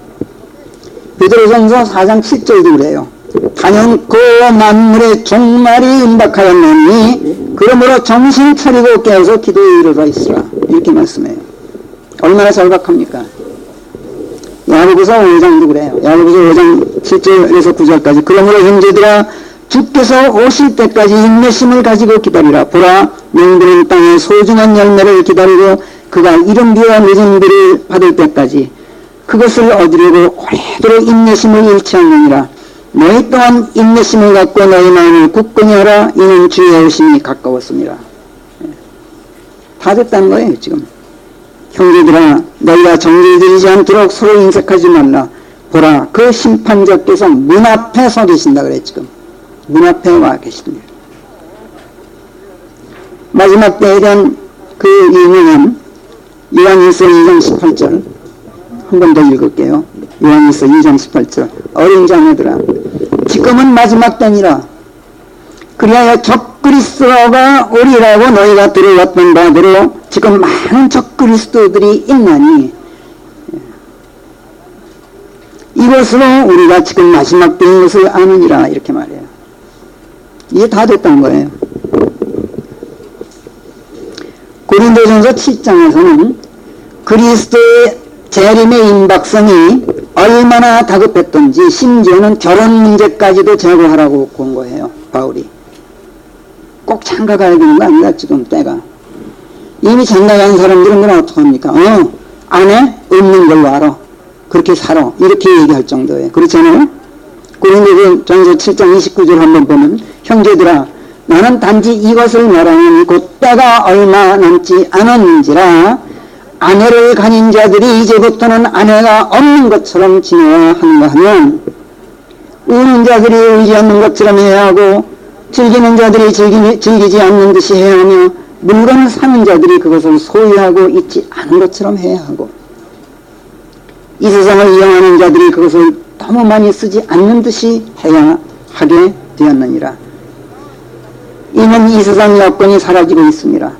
베드로전서 4장 7절도 그래요. 단연코 만물의 종말이 임박하였나니 그러므로 정신 차리고 깨어서 기도에 이르러 있으라. 이렇게 말씀해요. 얼마나 절박합니까? 야고보서 5장도 그래요. 야고보서 5장 7절에서 9절까지 그러므로 형제들아 주께서 오실 때까지 인내심을 가지고 기다리라. 보라, 영들은 땅의 소중한 열매를 기다리고 그가 이른 비와 늦은 비를 받을 때까지 그것을 얻으려고 오래도록 인내심을 잃지 않느니라. 너희 또한 인내심을 갖고 너희 마음을 굳건히 하라. 이는 주의 오심이 가까웠습니다. 다 됐다는 거예요. 지금 형제들아, 너희가 정죄되지 않도록 서로 인색하지 말라. 보라, 그 심판자께서 문 앞에 서 계신다 그래. 지금 문 앞에 와 계십니다. 마지막 때에 대한 그 유명한 요한일서 2장 18절 한 번 더 읽을게요. 요한일서 2장 18절. 어린 자녀들아, 지금은 마지막 때니라. 그리하여 적그리스도가 오리라고 너희가 들어왔던 바대로 지금 많은 적그리스도들이 있나니 이것으로 우리가 지금 마지막 때인 것을 아느니라. 이렇게 말해요. 이게 다 됐다는 거예요. 고린도전서 7장에서는 그리스도의 재림의 임박성이 얼마나 다급했던지 심지어는 결혼 문제까지도 제거하라고 권고해요. 바울이. 꼭 장가가야 되는 거 아니야 지금 때가. 이미 장가간 사람들은 그럼 어떡합니까? 아내 없는 걸로 알아. 그렇게 살아. 이렇게 얘기할 정도예요. 그렇잖아요? 고린도전서 7장 29절 한번 보면 형제들아, 나는 단지 이것을 말하니 곧 때가 얼마 남지 않았는지라 아내를 가진 자들이 이제부터는 아내가 없는 것처럼 지내야 하는가 하면 우는 자들이 울지 않는 것처럼 해야 하고 즐기는 자들이 즐기지 않는 듯이 해야 하며 물건을 사는 자들이 그것을 소유하고 있지 않은 것처럼 해야 하고 이 세상을 이용하는 자들이 그것을 너무 많이 쓰지 않는 듯이 해야 하게 되었느니라. 이는 이 세상 여건이 사라지고 있습니다.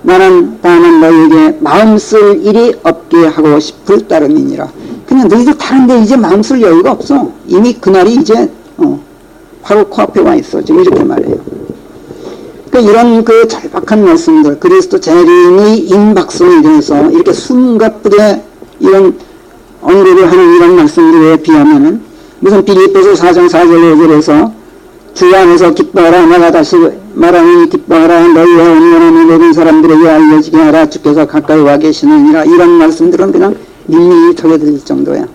나는 다만 너희에게 마음 쓸 일이 없게 하고 싶을 따름이니라. 그냥 너희들 다른데 이제 마음 쓸 여유가 없어. 이미 그날이 이제 바로 코앞에 와 있어. 지금 이렇게 말해요. 이런 그 절박한 말씀들, 그리스도 재림의 임박성에 대해서 이렇게 숨가쁘게 이런 언급을 하는 이런 말씀들에 비하면은 무슨 빌립보서 4장 4절 5절에서 주 안에서 기뻐하라. 내가 다시 말하니 기뻐하라. 너희와 온전함이 모든 사람들에게 알려지게 하라. 주께서 가까이 와 계시느니라. 이런 말씀들은 그냥 밀밀히 털려드릴 정도야.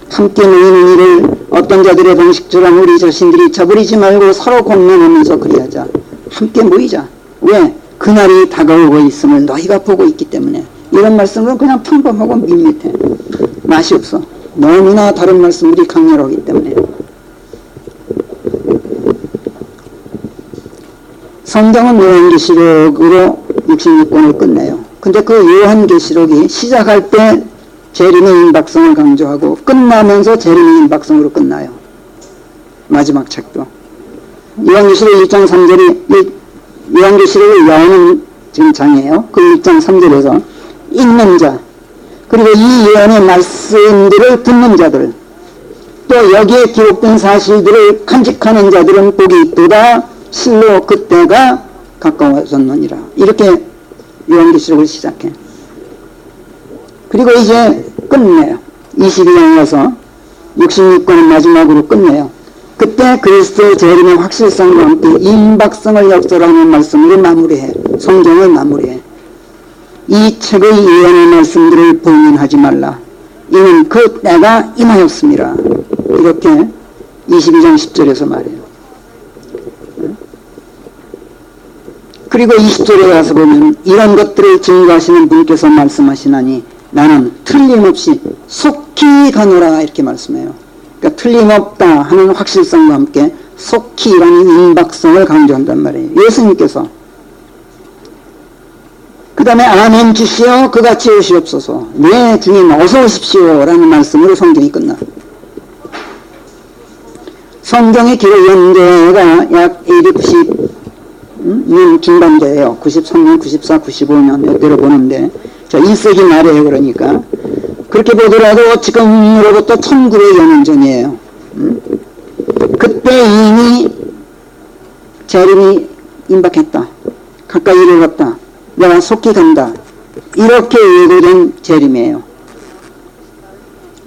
함께 모이는 일을 어떤 자들의 방식처럼 우리 자신들이 저버리지 말고 서로 공명하면서 그리하자. 함께 모이자. 왜? 그날이 다가오고 있음을 너희가 보고 있기 때문에. 이런 말씀은 그냥 평범하고 밋밋해. 맛이 없어. 너무나 다른 말씀들이 강렬하기 때문에. 성경은 요한계시록으로 66권을 끝내요. 근데 그 요한계시록이 시작할 때 재림의 임박성을 강조하고 끝나면서 재림의 임박성으로 끝나요. 마지막 책도. 요한계시록 1장 3절이 요한계시록을 여는 지금 장이에요. 그 1장 3절에서 읽는 자 그리고 이 예언의 말씀들을 듣는 자들 또 여기에 기록된 사실들을 간직하는 자들은 복이 있도다. 실로 그때가 가까워졌느니라. 이렇게 요한계시록을 시작해. 그리고 이제 끝내요. 22장에 와서 66권을 마지막으로 끝내요. 그때 그리스도 재림의 확실성과 함께 임박성을 역설하는 말씀으로 마무리해. 성경을 마무리해. 이 책의 예언의 말씀들을 봉인하지 말라. 이는 그 때가 임하였습니다. 이렇게 22장 10절에서 말해요. 그리고 20절에 가서 보면 이런 것들을 증거하시는 분께서 말씀하시나니 나는 틀림없이 속히 가노라 이렇게 말씀해요. 그러니까 틀림없다 하는 확실성과 함께 속히라는 임박성을 강조한단 말이에요. 예수님께서 그 다음에 아멘 주시어 그같이 오시옵소서. 네 주님 어서 오십시오 라는 말씀으로 성경이 끝나. 성경의 기록 연대가 약 AD 90년 중반대예요. 93년, 94, 95년 이대로 보는데 자 1세기 말이에요. 그러니까 그렇게 보더라도 지금으로부터 1900여 년 전이에요. 그때 이미 재림이 임박했다. 가까이 이르렀다. 내가 속히 간다. 이렇게 예고된 재림이에요.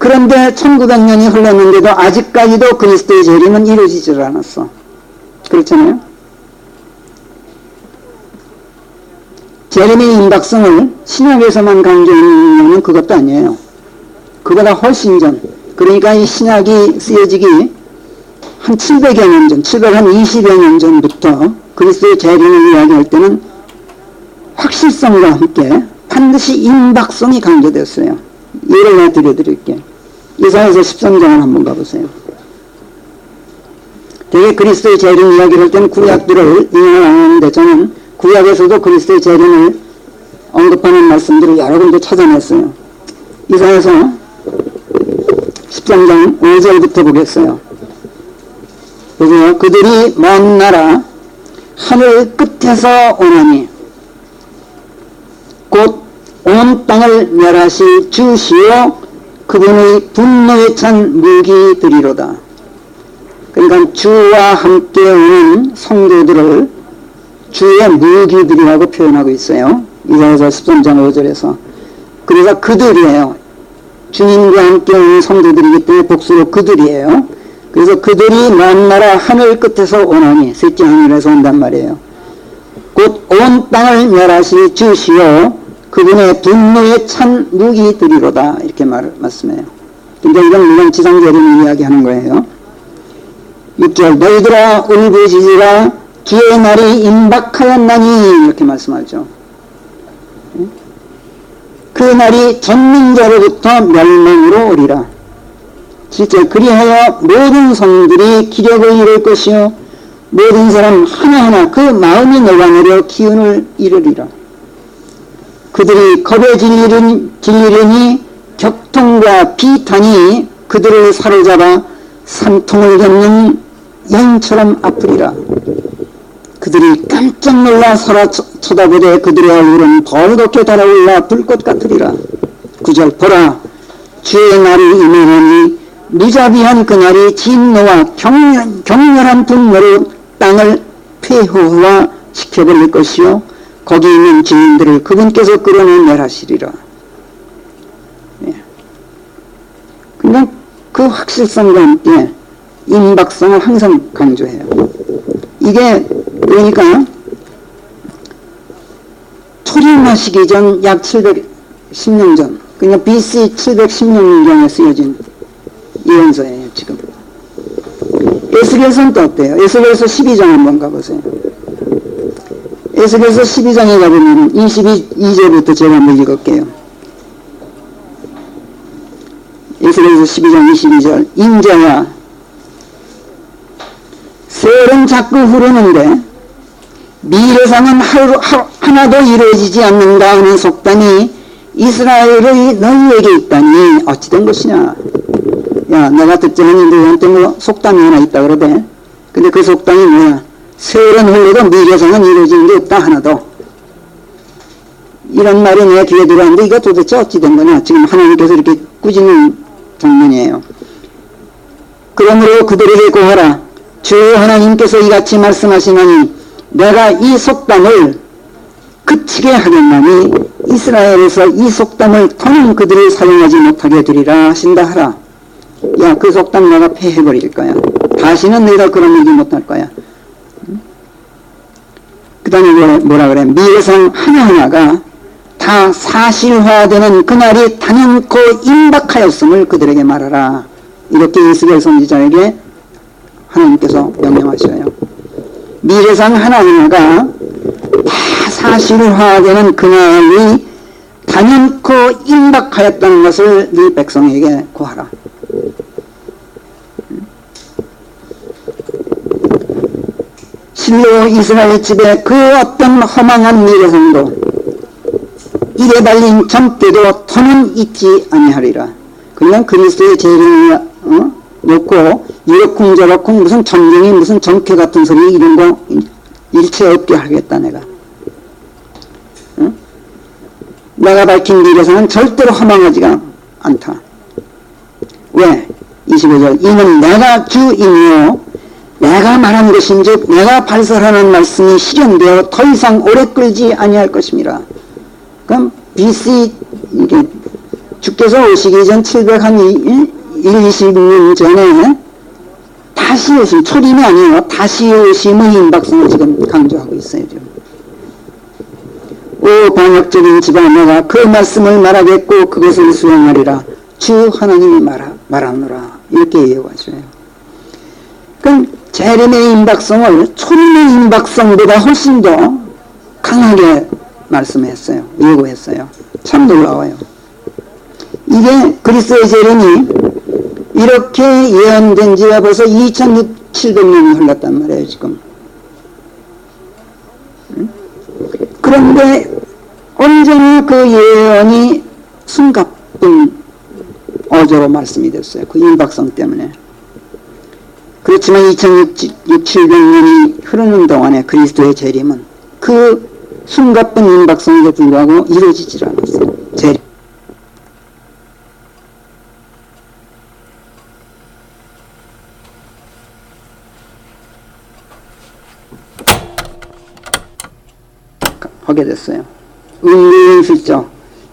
그런데 1900년이 흘렀는데도 아직까지도 그리스도의 재림은 이루어지질 않았어. 그렇잖아요. 재림의 임박성을 신약에서만 강조하는 이유는 그것도 아니에요. 그보다 훨씬 전, 그러니까 이 신약이 쓰여지기 한 700여 년 전, 720여 년 전부터 그리스도의 재림을 이야기할 때는 확실성과 함께 반드시 임박성이 강조됐어요. 예를 하나 드려드릴게요. 이사야서 13장을 한번 가보세요. 되게 그리스도의 재림 이야기를 할 때는 구약들을 인용을 안 하는데 저는 구약에서도 그리스도의 재림을 언급하는 말씀들을 여러 군데 찾아냈어요. 이사야서 13장 5절부터 보겠어요. 보세요. 그들이 먼 나라 하늘 끝에서 오나니 곧 온 땅을 멸하실 주시오 그분의 분노에 찬 무기들이로다. 그러니까 주와 함께 오는 성도들을 주의 무기들이라고 표현하고 있어요. 이사야서 13장 5절에서. 그래서 그들이에요. 주님과 함께 오는 성도들이기 때문에 복수로 그들이에요. 그래서 그들이 먼 나라 하늘 끝에서 오나니, 셋째 하늘에서 온단 말이에요. 곧 온 땅을 멸하실 주시오 그분의 분노에 찬 무기들이로다. 이렇게 말씀해요. 근데 이건 물론 지상재림을 이야기하는 거예요. 6절 너희들아 울부짖으라 주의 날이 임박하였나니 이렇게 말씀하죠. 그 날이 전민자로부터 멸망으로 오리라. 7절 그리하여 모든 성들이 기력을 이룰 것이요 모든 사람 하나하나 그 마음이 노관으로 기운을 이루리라. 그들이 겁에 질리려니 격통과 비탄이 그들을 사로잡아 산통을 겪는 양처럼 아프리라. 그들이 깜짝 놀라 서로 쳐다보되 그들의 얼굴은 벌겋게 달아올라 불꽃 같으리라. 9절 보라 주의 날이 임하니 무자비한 그날이 진노와 격렬한 분노로 땅을 폐허화 시켜버릴 것이요 거기 있는 주인들을 그분께서 끌어내 멸하시리라. 예. 그냥 그 확실성과 함께 임박성을 항상 강조해요. 이게 그러니까 초림하시기 전 약 710년 전, 그러니까 BC 716년경에 쓰여진 예언서예요. 지금 에스겔서는 또 어때요? 에스겔서 12장 한번 가보세요. 에스겔서 12장에 가보면 22절부터 제가 한번 읽을게요. 에스겔서 12장 22절 인자야 세월은 자꾸 흐르는데 미래상은 하나도 이루어지지 않는다 하는 속담이 이스라엘의 너희에게 있다니 어찌 된 것이냐. 야 내가 듣자니 너희한테 뭐 속담이 하나 있다 그러대. 근데 그 속담이 뭐야. 세월은 흘러도 미래상은 이루어지는 게 없다 하나도. 이런 말이 내 귀에 들어왔는데 이거 도대체 어찌 된 거냐. 지금 하나님께서 이렇게 꾸짖는 장면이에요. 그러므로 그들에게 고하라. 주 하나님께서 이같이 말씀하시나니 내가 이 속담을 그치게 하겠나니 이스라엘에서 이 속담을 더는 그들이 사용하지 못하게 되리라 하신다 하라. 야 그 속담 내가 폐해버릴 거야. 다시는 내가 그런 얘기 못할 거야. 그 다음에 뭐라 그래. 미래상 하나하나가 다 사실화되는 그날이 단연코 임박하였음을 그들에게 말하라. 이렇게 이스라엘 선지자에게 하나님께서 명령하셔요. 미래상 하나하나가 다 사실화되는 그날이 단연코 임박하였다는 것을 네 백성에게 고하라. 실로 이스라엘 집에 그 어떤 허망한 미래상도 이래 발린 점때도 더는 잊지 아니하리라. 그냥 그리스도의 재림을 놓고 이러쿵 저러쿵 무슨 전쟁이 무슨 정쾌 같은 소리 이런 거 일체 없게 하겠다 내가. 내가 밝힌 미래상은 절대로 허망하지가 않다. 왜? 25절 이는 내가 주이며 내가 말한 것인즉 내가 발설하는 말씀이 실현되어 더 이상 오래 끌지 아니할 것입니다. 그럼 BC 이게 주께서 오시기 전 720년 전에 다시 오심, 초림이 아니에요. 다시 오심의 임박성을 지금 강조하고 있어요. 지금. 오 반역적인 집아 내가 그 말씀을 말하겠고 그것을 수행하리라. 주 하나님이 말하노라. 이렇게 예고하셔요. 그럼 재림의 임박성을 초림의 임박성보다 훨씬 더 강하게 말씀했어요. 예고했어요. 참 놀라워요. 이게 그리스도의 재림이 이렇게 예언된 지가 벌써 2700년이 흘렀단 말이에요. 지금. 그런데 언제나 그 예언이 숨가쁜 어조로 말씀이 됐어요. 그 임박성 때문에. 그렇지만 2700년이 흐르는 동안에 그리스도의 재림은 그 숨가쁜 임박성에도 불구하고 이루어지질 않았어요. 재림. 하게 됐어요. 은근슬쩍.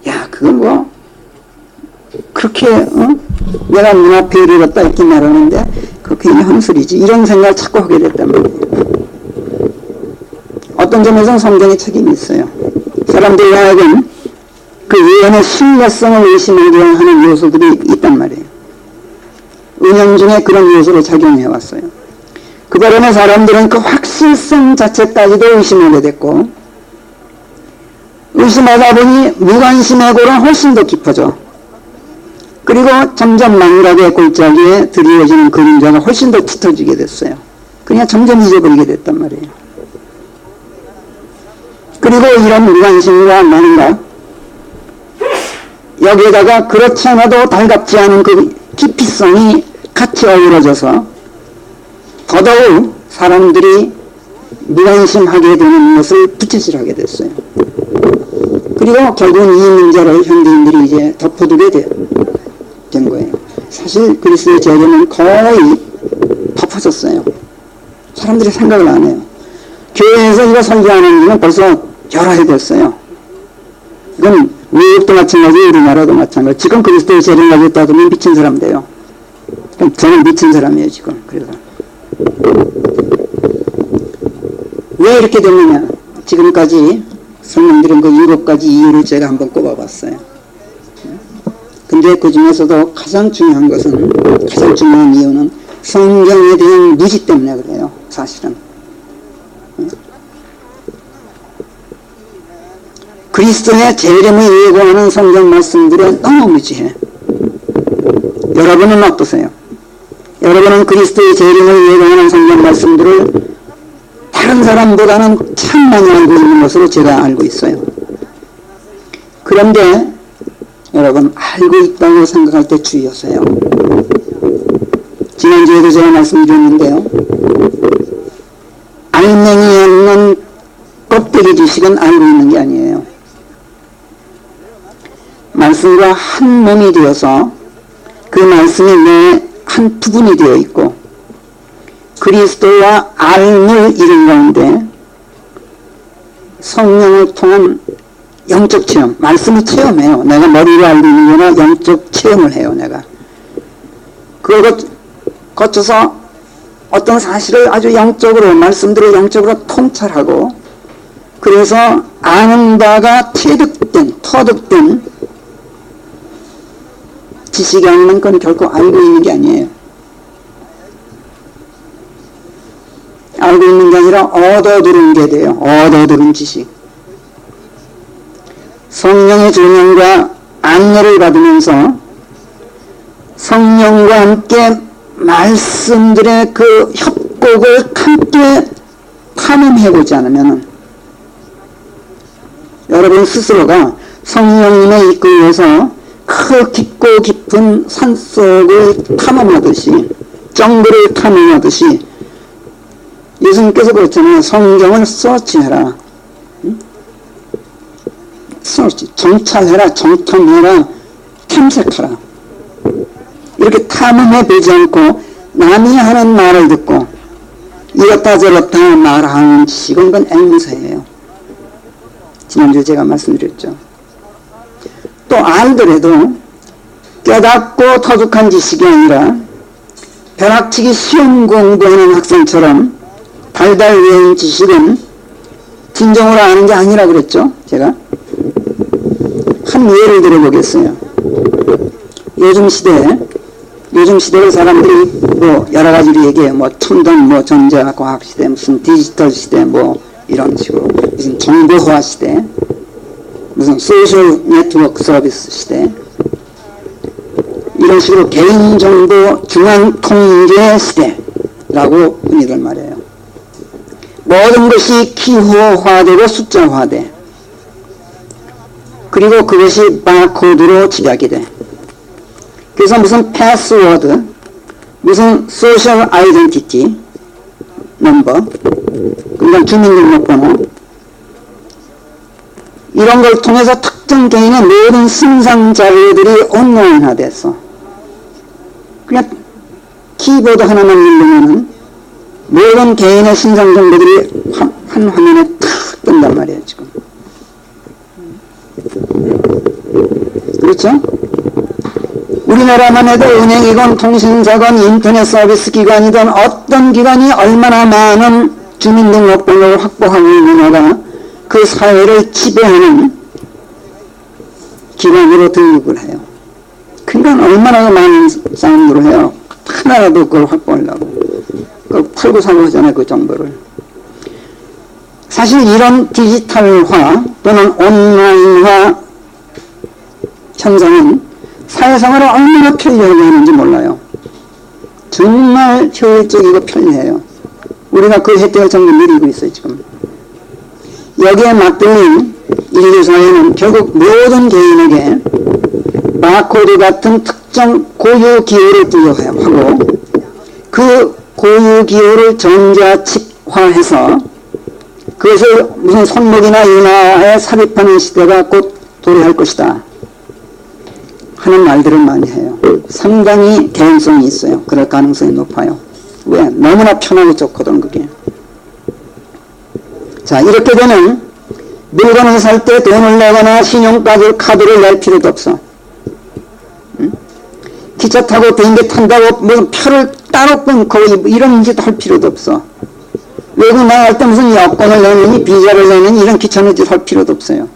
야, 그건 뭐 그렇게 내가 눈앞에 이르렀다 이렇게 말하는데 그게 헛소리지. 이런 생각을 자꾸 하게 됐단 말이에요. 어떤 점에서는 성경의 책임이 있어요. 사람들이 하여금 그 예언의 신뢰성을 의심하게 하는 요소들이 있단 말이에요. 은연중에 그런 요소를 작용해 왔어요. 그 바람에 사람들은 그 확실성 자체까지도 의심하게 됐고, 의심하다 보니 무관심의 골은 훨씬 더 깊어져. 그리고 점점 망각의 골짜기에 드리워지는 그림자가 훨씬 더 짙어지게 됐어요. 그냥 점점 잊어버리게 됐단 말이에요. 그리고 이런 무관심과 망각, 여기에다가 그렇지 않아도 달갑지 않은 그 깊이성이 같이 어우러져서 더더욱 사람들이 무관심하게 되는 것을 부채질하게 됐어요. 그리고 결국은 이 문제를 현대인들이 이제 덮어두게 된 거예요. 사실 그리스도의 재림은 거의 덮어졌어요. 사람들이 생각을 안 해요. 교회에서 이거 설교하는 지는 벌써 여러 해 됐어요. 이건 미국도 마찬가지, 우리나라도 마찬가지. 지금 그리스도의 재림 가지고 따지면 미친 사람 돼요. 그럼 저는 미친 사람이에요, 지금. 그래서. 왜 이렇게 됐느냐? 지금까지 성령들은 그 7가지 이유를 제가 한번 꼽아봤어요. 근데 그 중에서도 가장 중요한 이유는 성경에 대한 무지 때문에 그래요, 사실은. 그리스도의 재림을 예고하는 성경 말씀들은 너무 무지해. 여러분은 어떠세요? 여러분은 그리스도의 재림을 예고하는 성경 말씀들을 다른 사람보다는 참 많이 알고 있는 것으로 제가 알고 있어요. 그런데 여러분, 알고 있다고 생각할 때 주의하세요. 지난주에도 제가 말씀드렸는데요. 알맹이 없는 껍데기 지식은 알고 있는 게 아니에요. 말씀과 한 몸이 되어서 그 말씀이 내 한 부분이 되어 있고 그리스도와 알을 이룬 가운데 성령을 통한 영적 체험, 말씀을 체험해요. 내가 머리로 알고 있는 게 아니라 영적 체험을 해요. 내가 그걸 거쳐서 어떤 사실을 아주 영적으로, 말씀들을 영적으로 통찰하고, 그래서 아는 바가 터득된 지식이 아니면 그건 결코 알고 있는 게 아니에요. 알고 있는 게 아니라 얻어들은 게 돼요. 얻어들은 지식. 성령의 조명과 안내를 받으면서 성령과 함께 말씀들의 그 협곡을 함께 탐험해보지 않으면 여러분 스스로가 성령님의 이끌려서 그 깊고 깊은 산속을 탐험하듯이, 정글을 탐험하듯이, 예수님께서 그랬잖아요. 성경을 서치해라. 정찰해라, 정탐해라, 탐색하라. 이렇게 탐험해 보지 않고 남이 하는 말을 듣고 이렇다 저렇다 말하는 지식은 건 앵무새예요. 지난주에 제가 말씀드렸죠. 또 알더라도 깨닫고 터득한 지식이 아니라 벼락치기 시험 공부하는 학생처럼 달달 외운 지식은 진정으로 아는 게 아니라 그랬죠. 제가 한 예를 들어보겠어요. 요즘 시대의 사람들이 뭐 여러 가지로 얘기해요. 뭐 첨단 뭐 전자 과학 시대, 무슨 디지털 시대, 뭐 이런 식으로 무슨 정보화 시대, 무슨 소셜 네트워크 서비스 시대, 이런 식으로 개인정보 중앙통제 시대라고 흔히들 말해요. 모든 것이 기호화되고 숫자화돼. 그리고 그것이 바코드로 집약이 돼. 그래서 무슨 패스워드, 무슨 소셜 아이덴티티 넘버, 그러니까 주민등록번호, 이런 걸 통해서 특정 개인의 모든 신상 자료들이 온라인화됐어. 그냥 키보드 하나만 누르면은 모든 개인의 신상 정보들이 한 화면에 탁 뜬단 말이에요, 지금. 그렇죠? 우리나라만 해도 은행이건 통신사건 인터넷 서비스 기관이든 어떤 기관이 얼마나 많은 주민등록번호를 확보하고 있느냐가 그 사회를 지배하는 기관으로 등록을 해요. 그러니까 얼마나 많은 싸움으로 해요. 하나라도 그걸 확보하려고. 그걸 팔고 사고 하잖아요, 그 정보를. 사실 이런 디지털화 또는 온라인화 현상은 사회생활을 얼마나 편리하게 하는지 몰라요. 정말 효율적이고 편리해요. 우리가 그 혜택을 전부 누리고 있어요, 지금. 여기에 맞들린 인류사회는 결국 모든 개인에게 바코드 같은 특정 고유 기호를 부여하고 그 고유 기호를 전자칩화해서 그것을 무슨 손목이나 인화에 삽입하는 시대가 곧 도래할 것이다 하는 말들을 많이 해요. 상당히 개연성이 있어요. 그럴 가능성이 높아요. 왜? 너무나 편하고 좋거든, 그게. 자, 이렇게 되면 물건을 살 때 돈을 내거나 신용카드를 낼 필요도 없어. 응? 기차 타고 비행기 탄다고 무슨 표를 따로 끊고 이런 짓 할 필요도 없어. 외국 나갈 때 무슨 여권을 내느니 비자를 내느니 이런 귀찮은 짓 할 필요도 없어요.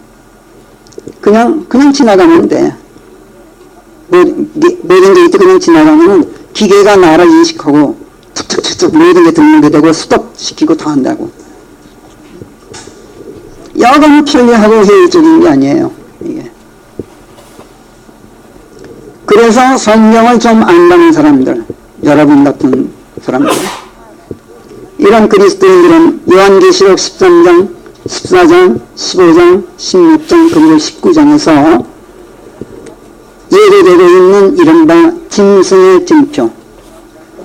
그냥 지나가면 돼. 모든 게이트 그냥 지나가면 기계가 나를 인식하고 툭툭툭툭 모든 게 등록이 되고 스톱시키고 다 한다고. 여간 편리하고 효율적인 게 아니에요, 이게. 그래서 성경을 좀 안다는 사람들, 여러분 같은 사람들, 이런 그리스도인들은 요한계시록 13장, 14장, 15장, 16장, 그리고 19장에서 예고되고 있는 이른바 짐승의 증표,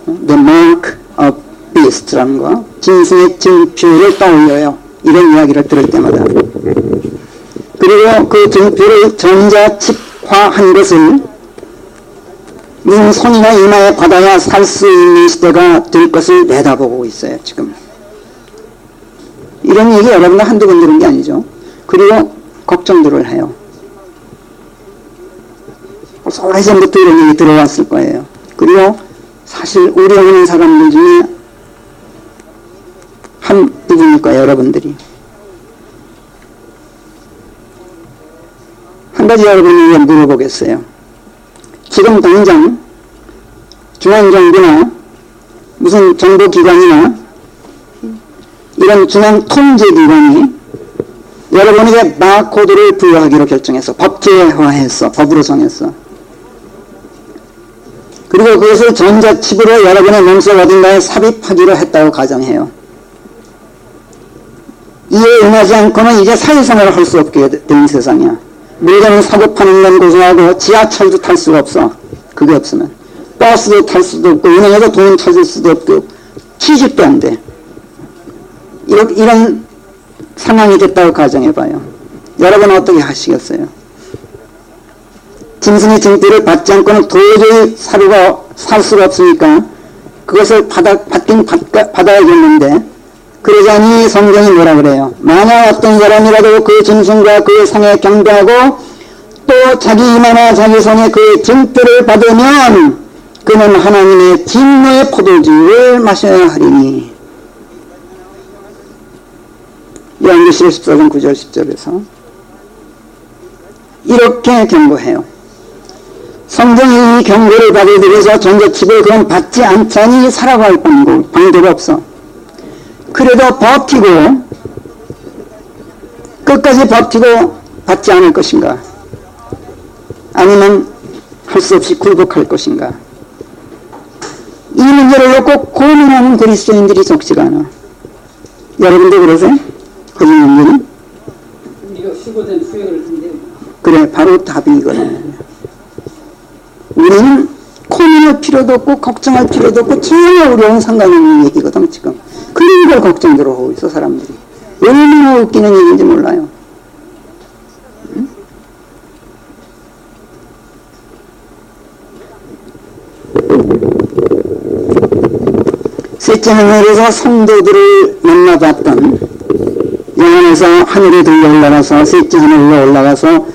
The Mark of Beast라는 거, 짐승의 증표를 떠올려요. 이런 이야기를 들을 때마다. 그리고 그 증표를 전자칩화한 것을 무슨 손이나 이마에 받아야 살 수 있는 시대가 될 것을 내다보고 있어요, 지금. 이런 얘기 여러분들 한두 번 들은 게 아니죠. 그리고 걱정들을 해요. 오래전부터 이런 얘기 들어왔을 거예요. 그리고 사실 우려하는 사람들 중에 한 부분일 거예요, 여러분들이. 한 가지 여러분에게 물어보겠어요. 지금 당장 중앙정부나 무슨 정보기관이나 이런 중앙통제기관이 여러분에게 바코드를 부여하기로 결정해서 법제화했어. 법으로 정했어. 그리고 그것을 전자칩으로 여러분의 몸속 어딘가에 삽입하기로 했다고 가정해요. 이에 응하지 않고는 이제 사회생활을 할 수 없게 된 세상이야. 물건을 사고 파는 건 고소하고 지하철도 탈 수가 없어. 그게 없으면. 버스도 탈 수도 없고 은행에도 돈 찾을 수도 없고 취직도 안 돼. 이런 상황이 됐다고 가정해봐요. 여러분은 어떻게 하시겠어요? 짐승의 증표를 받지 않고는 도저히 살 수가 없으니까 그것을 받긴 받아야겠는데 그러자니 성경이 뭐라 그래요? 만약 어떤 사람이라도 그 짐승과 그 상에 경배하고 또 자기 이마나 자기 손에 그 증표를 받으면 그는 하나님의 진노의 포도주를 마셔야 하리니. 요한계시록 14장 9절 10절에서 이렇게 경고해요. 성경이 이 경고를 받아들여서 전자칩을 그럼 받지 않자니 살아갈 방도가 없어. 그래도 버티고 끝까지 버티고 받지 않을 것인가, 아니면 할 수 없이 굴복할 것인가, 이 문제를 놓고 고민하는 그리스도인들이 적지가 않아. 여러분도 그러세요? 거짓 문제는? 우리가 휴고된 수행을 한대. 그래, 바로 답이 이거예요. 우리는 고민할 필요도 없고 걱정할 필요도 없고 전혀 우리와는 상관없는 얘기거든 지금. 그런 걸 걱정들어 하고 있어 사람들이. 얼마나 웃기는 얘기인지 몰라요. 응? 셋째 하늘에서 성도들을 만나봤던, 영안에서 하늘에 들려 올라가서 셋째 하늘로 올라가서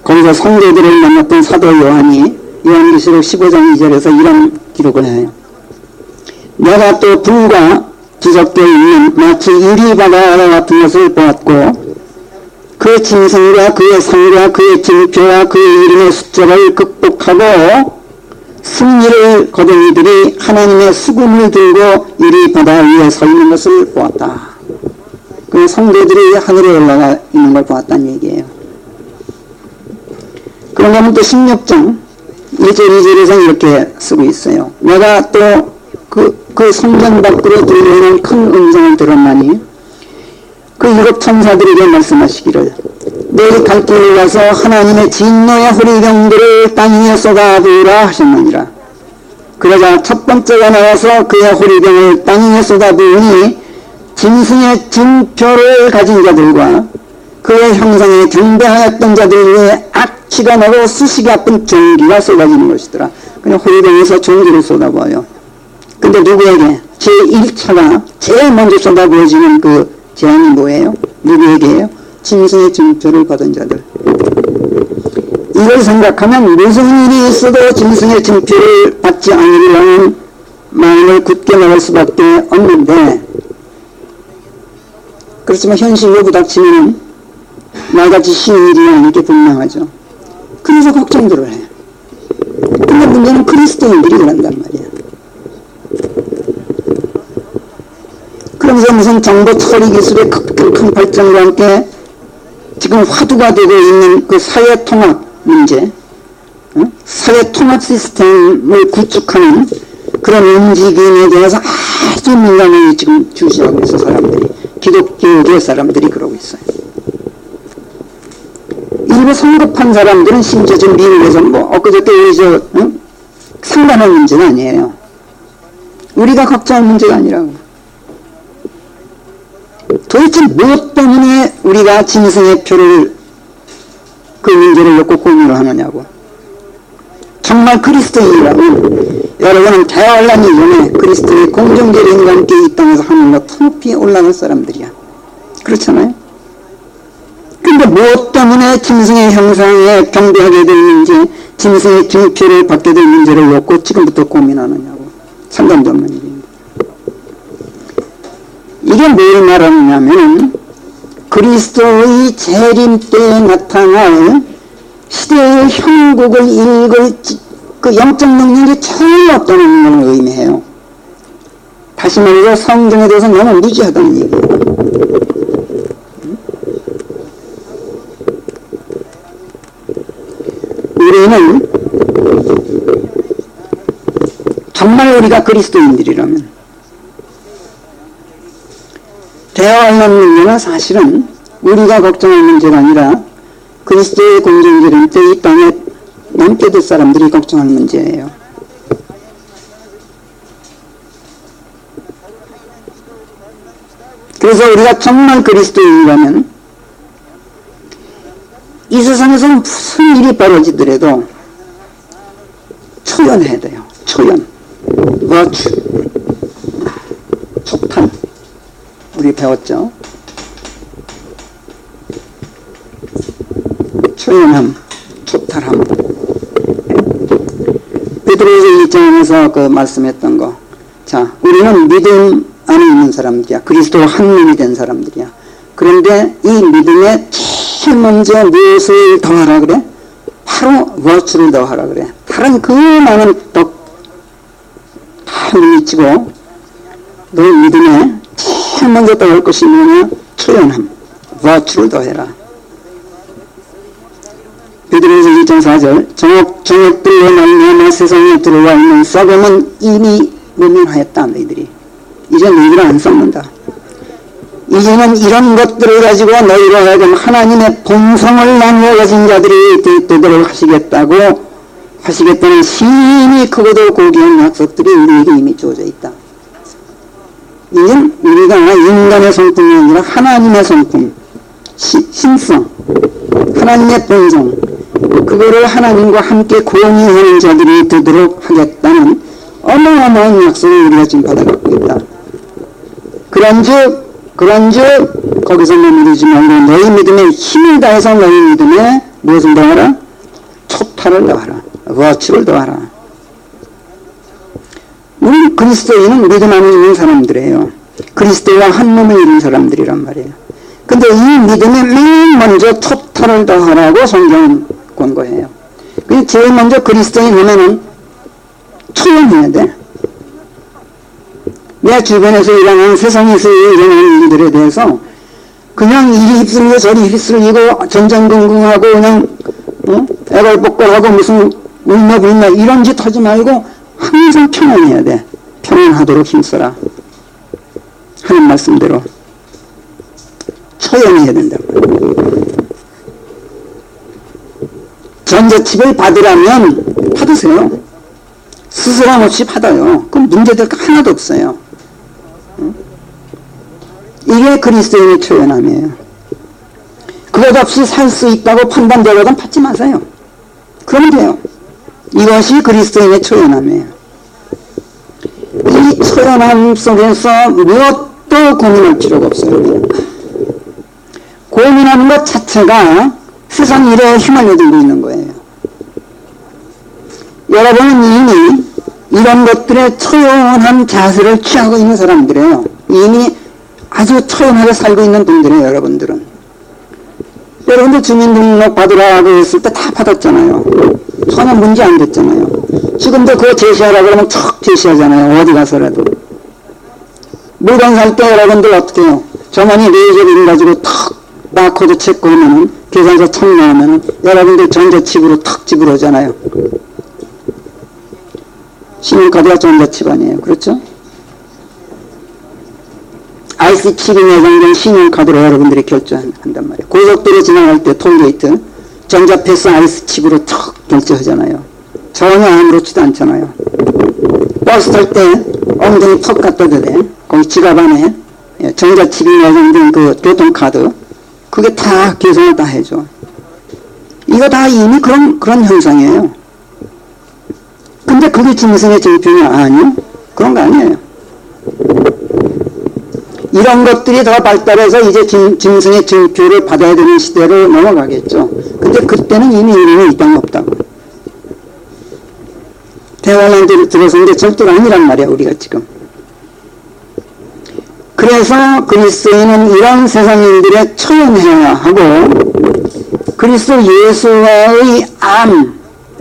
거기서 성도들을 만났던 사도 요한이 요한계시록 15장 2절에서 이런 기록을 해요. 내가 또 불과 뒤섞여 있는 마치 유리바다 같은 것을 보았고, 그 짐승과 그의 상과 그의 증표와 그의 이름의 숫자를 극복하고 승리를 거둔 이들이 하나님의 수금을 들고 유리바다 위에 서 있는 것을 보았다. 그 성도들이 하늘에 올라가 있는 걸 보았다는 얘기예요. 그런가 하면 또 16장 1절 2절에서 이렇게 쓰고 있어요. 내가 또 그 성전 밖으로 들려오는 큰 음성을 들었나니 그 일곱 천사들에게 말씀하시기를, 너희 갈 길을 가서 하나님의 진노의 호리병들을 땅 위에 쏟아부으라 하셨느니라. 그러자 첫 번째가 나와서 그의 호리병을 땅 위에 쏟아부으니 짐승의 증표를 가진 자들과 그의 형상에 경배하였던 자들 위에 악취가 나고 수식이 아픈 전기가 쏟아지는 것이더라. 그냥 호리병에서 전기를 쏟아부어요. 근데 누구에게? 제1차가 제일 먼저 쏟아부어지는 그 재앙이 뭐예요? 누구에게예요? 짐승의 증표를 받은 자들. 이걸 생각하면 무슨 일이 있어도 짐승의 증표를 받지 않으려는 마음을 굳게 먹을 수밖에 없는데, 그렇지만 현실로 부닥치면 나같이 쉬운 일이 아닌 게 분명하죠. 그래서 걱정들을 해요. 근데 문제는 그리스도인들이 그런단 말이야. 그러면서 무슨 정보 처리 기술의 큰 발전과 함께 지금 화두가 되고 있는 그 사회 통합 문제, 사회 통합 시스템을 구축하는 그런 움직임에 대해서 아주 민감하게 지금 주시하고 있어 사람들이. 기독교계 사람들이 그러고 있어요. 일부 성급한 사람들은 심지어 지금 미국에서 엊그저께 우리 상관할 문제는 아니에요. 우리가 걱정할 문제가 아니라고. 도대체 무엇 때문에 우리가 짐승의 표를 그 문제를 놓고 고민을 하느냐고. 정말 그리스도인이라면 여러분은 대환란 이전에 그리스도의 공정제를 함께 이 땅에서 하늘로 높이 올라갈 사람들이야. 그렇잖아요? 근데 무엇 때문에 짐승의 형상에 경배하게 되는지, 짐승의 증표를 받게 될 문제를 놓고 지금부터 고민하느냐고. 상관도 없는 일입니다. 이게 뭘 말하느냐면 그리스도의 재림 때에 나타날 시대의 형국을 읽을 그 영적 능력이 전혀 없다는 걸 의미해요. 다시 말해서 성경에 대해서 너무 무지하다는 얘기예요. 우리는 정말 우리가 그리스도인들이라면 대화하는 문제는 사실은 우리가 걱정할 문제가 아니라 그리스도의 공정제를 때 이 땅에 남게 될 사람들이 걱정할 문제예요. 그래서 우리가 정말 그리스도인이라면 이 세상에서 무슨 일이 벌어지더라도 초연해야 돼요. 초연. 버추. 촉탄. 우리 배웠죠? 초연함, 토탈함. 베드로후서 1장에서 그 말씀했던 거. 자, 우리는 믿음 안에 있는 사람들이야. 그리스도와 한 몸이 된 사람들이야. 그런데 이 믿음에 제일 먼저 무엇을 더하라 그래? 바로 virtue를 더하라 그래. 다른 그 많은 덕 다 미치고 너희 믿음에 제일 먼저 더할 것이 뭐냐? 초연함. virtue를 더해라. 베드로후서 1장 4절 정욕들로 말미암아 세상에 들어와 있는 썩음은 이미 외면하였다. 너희들이 이제 너희들은 안 썩는다. 이제는 이런 것들을 가지고 너희로 하여금 하나님의 본성을 나누어 가진 자들이 되도록 하시겠다는 심히 크고도 고귀한 약속들이 우리에게 이미 주어져 있다. 이는 우리가 인간의 성품이 아니라 하나님의 성품, 신성, 하나님의 본성, 그거를 하나님과 함께 공유하는 자들이 되도록 하겠다는 어마어마한 약속을 우리가 지금 받아갖고 있다. 그런즉 거기서 머무르지 말고 너희 믿음에 힘을 다해서 너희 믿음에 무엇을 더하라? 초타를 더하라. virtue를 더하라. 우리 그리스도인은 믿음 안에 있는 사람들이에요. 그리스도와 한 몸을 이룬 사람들이란 말이에요. 근데 이 믿음에 맨 먼저 초타를 더하라고 성경은 권고해요. 그래서 제일 먼저 그리스도인 하면은 초연해야 돼. 내 주변에서 일어나는 세상에서 일어나는 일들에 대해서 그냥 이리 휩쓸리고 저리 휩쓸리고 전전긍긍하고 그냥 애걸복걸하고 무슨 울며불며 이런 짓 하지 말고 항상 평안해야 돼. 평안하도록 힘써라. 하는 말씀대로 초연해야 된다고. 전자칩을 받으라면 받으세요. 스스럼 없이 받아요. 그럼 문제될 거 하나도 없어요. 이게 그리스도인의 초연함이에요. 그것 없이 살 수 있다고 판단되거든 받지 마세요. 그러면 돼요. 이것이 그리스도인의 초연함이에요. 이 초연함 속에서 무엇도 고민할 필요가 없어요. 고민하는 것 자체가 세상 일에 휘말려들고 있는 거예요. 여러분은 이미 이런 것들에 초연한 자세를 취하고 있는 사람들이에요. 이미 아주 초연하게 살고 있는 분들이에요. 여러분들은. 여러분들 주민등록 받으라고 했을 때 다 받았잖아요. 전혀 문제 안 됐잖아요. 지금도 그거 제시하라고 그러면 척 제시하잖아요. 어디 가서라도. 물건 살 때 여러분들 어떻게 해요? 저만이 레이저를 가지고 탁 바코드 체크하면은 계산서 탁 나오면은 여러분들 전자칩으로 탁 집으러오잖아요. 신용카드가 전자칩 아니에요. 그렇죠? IC칩이 내장된 신용카드로 여러분들이 결제한단 말이에요. 고속도로 지나갈 때 톨게이트 전자패스 IC칩으로 탁 결제하잖아요. 전혀 아무렇지도 않잖아요. 버스 탈 때 엉덩이 턱 갖다 대대. 거기 지갑 안에 전자칩이 내장된 그 교통카드 그게 다 계산을 다 해줘. 이거 다 이미 그런 현상이에요. 근데 그게 짐승의 증표냐? 아니요. 그런 거 아니에요. 이런 것들이 더 발달해서 이제 짐승의 증표를 받아야 되는 시대로 넘어가겠죠. 근데 그때는 이미 이름이 이 땅에 없다고. 대화만 들어서는데 절대로 아니란 말이야, 우리가 지금. 그래서 그리스도인은 이런 세상인들에 초연해야 하고 그리스도 예수와의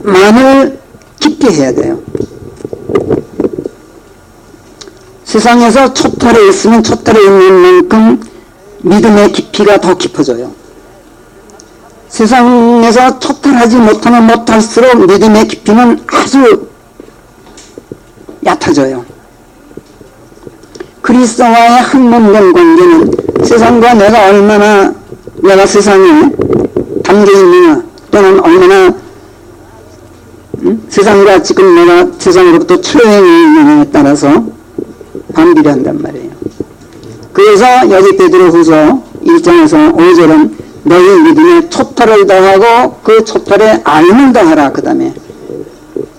암만을 깊게 해야 돼요. 세상에서 초탈에 있으면 초탈에 있는 만큼 믿음의 깊이가 더 깊어져요. 세상에서 초탈하지 못하면 못할수록 믿음의 깊이는 아주 얕아져요. 그리스도와의 한몸된 관계는 세상과 내가 세상에 담겨 있느냐 또는 얼마나 세상과 지금 내가 세상으로부터 초연해 있느냐에 따라서 반비례한단 말이에요. 그래서 여기 베드로후서 1장에서 5절은 너희 믿음에 초탈을 더하고 그 초탈에 알을 더하라. 그 다음에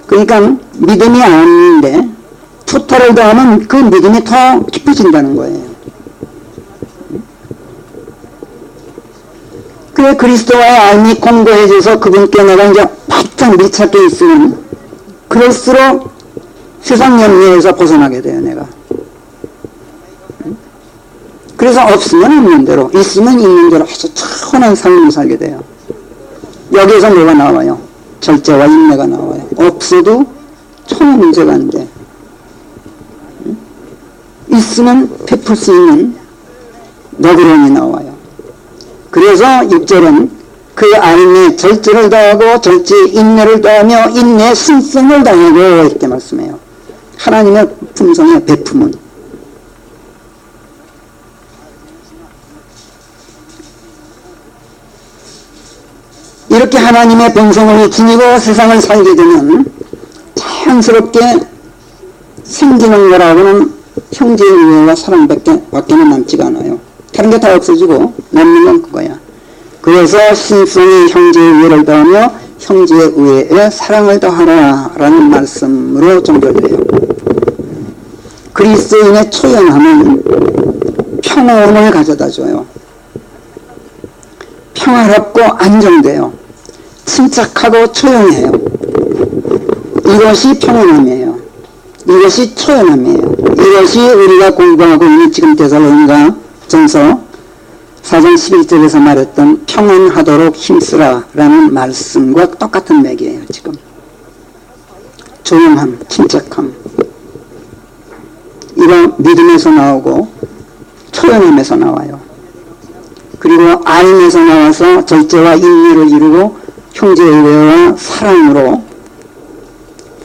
그러니까 믿음이 아닌데 초탈을 더하면 그 믿음이 더 깊어진다는 거예요. 그래 그리스도와의 알미 공고해져서 그분께 내가 이제 바짝 밀착해 있으면 그럴수록 세상 염려에서 벗어나게 돼요. 내가. 그래서 없으면 없는 대로, 있으면 있는 대로 아주 천한 삶을 살게 돼요. 여기에서 뭐가 나와요? 절제와 인내가 나와요. 없어도 전혀 문제가 안 돼. 있으면 베풀 수 있는 너그러움이 나와요. 그래서 6절은 그 알미에 절제를 더하고 절제에 인내를 더하며 인내에 신성을 더하고 이렇게 말씀해요. 하나님의 품성의 베품은 이렇게 하나님의 본성을 지니고 세상을 살게 되면 자연스럽게 생기는 거라고는 형제의 우애와 사랑밖에는 남지가 않아요. 다른 게 다 없어지고 남는 건 그거야. 그래서 신성이 형제의 우애를 더하며 형제의 우애에 사랑을 더하라 라는 말씀으로 종결돼요. 그리스도인의 초연함은 평온을 가져다 줘요. 평화롭고 안정돼요. 침착하고 조용해요. 이것이 평온함이에요. 이것이 초연함이에요. 이것이 우리가 공부하고 있는 지금 데살로니가 전서 4장 11절에서 말했던 평온하도록 힘쓰라 라는 말씀과 똑같은 맥이에요. 지금 조용함, 침착함, 이거 믿음에서 나오고 초연함에서 나와요. 그리고 알임에서 나와서 절제와 인내를 이루고 형제의 우애와 사랑으로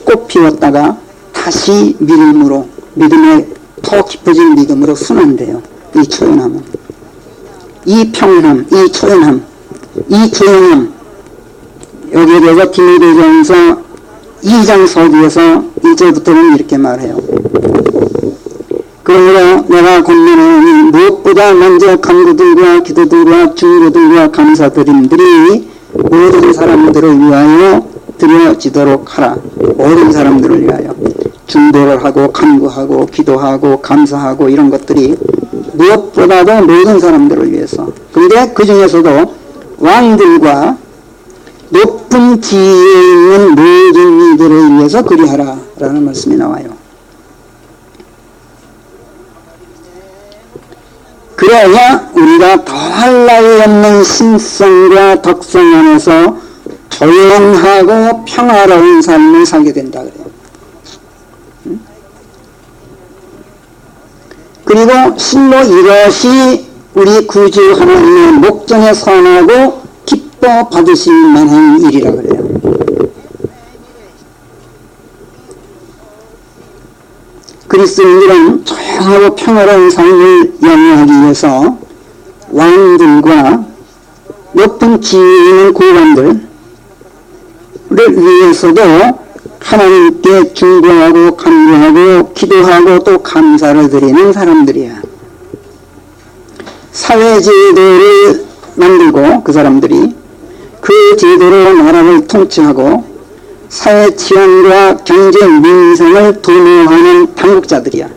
꽃 피웠다가 다시 믿음으로, 믿음에 더 깊어진 믿음으로 순환돼요. 이 초연함은, 이 평온함, 이 초연함, 이 조용함, 여기에 대해서 디모데전서 2장 서기에서 1절부터는 이렇게 말해요. 그러므로 내가 권면하니 무엇보다 먼저 간구들과 기도들과 중보들과 감사드림들이 모든 사람들을 위하여 드려지도록 하라. 모든 사람들을 위하여 중보를 하고 간구하고 기도하고 감사하고 이런 것들이 무엇보다도 모든 사람들을 위해서. 그런데 그 중에서도 왕들과 높은 지위에 있는 모든 이들을 위해서 그리하라 라는 말씀이 나와요. 그래야 우리가 더할 나위 없는 신성과 덕성 안에서 조용하고 평화로운 삶을 살게 된다 그래요. 그리고 실로 이것이 우리 구주 하나님의 목전에 선하고 기뻐 받으실 만한 일이라 그래요. 그리스도인들은 조용하고 평화로운 삶을 영위하기 위해서 왕들과 높은 지위에 있는 고관들을 위해서도 하나님께 중보하고 간구하고 기도하고 또 감사를 드리는 사람들이야. 사회제도를 만들고 그 사람들이 그 제도로 나라를 통치하고 사회 치안과 경제 민생을 도모하는 당국자들이야.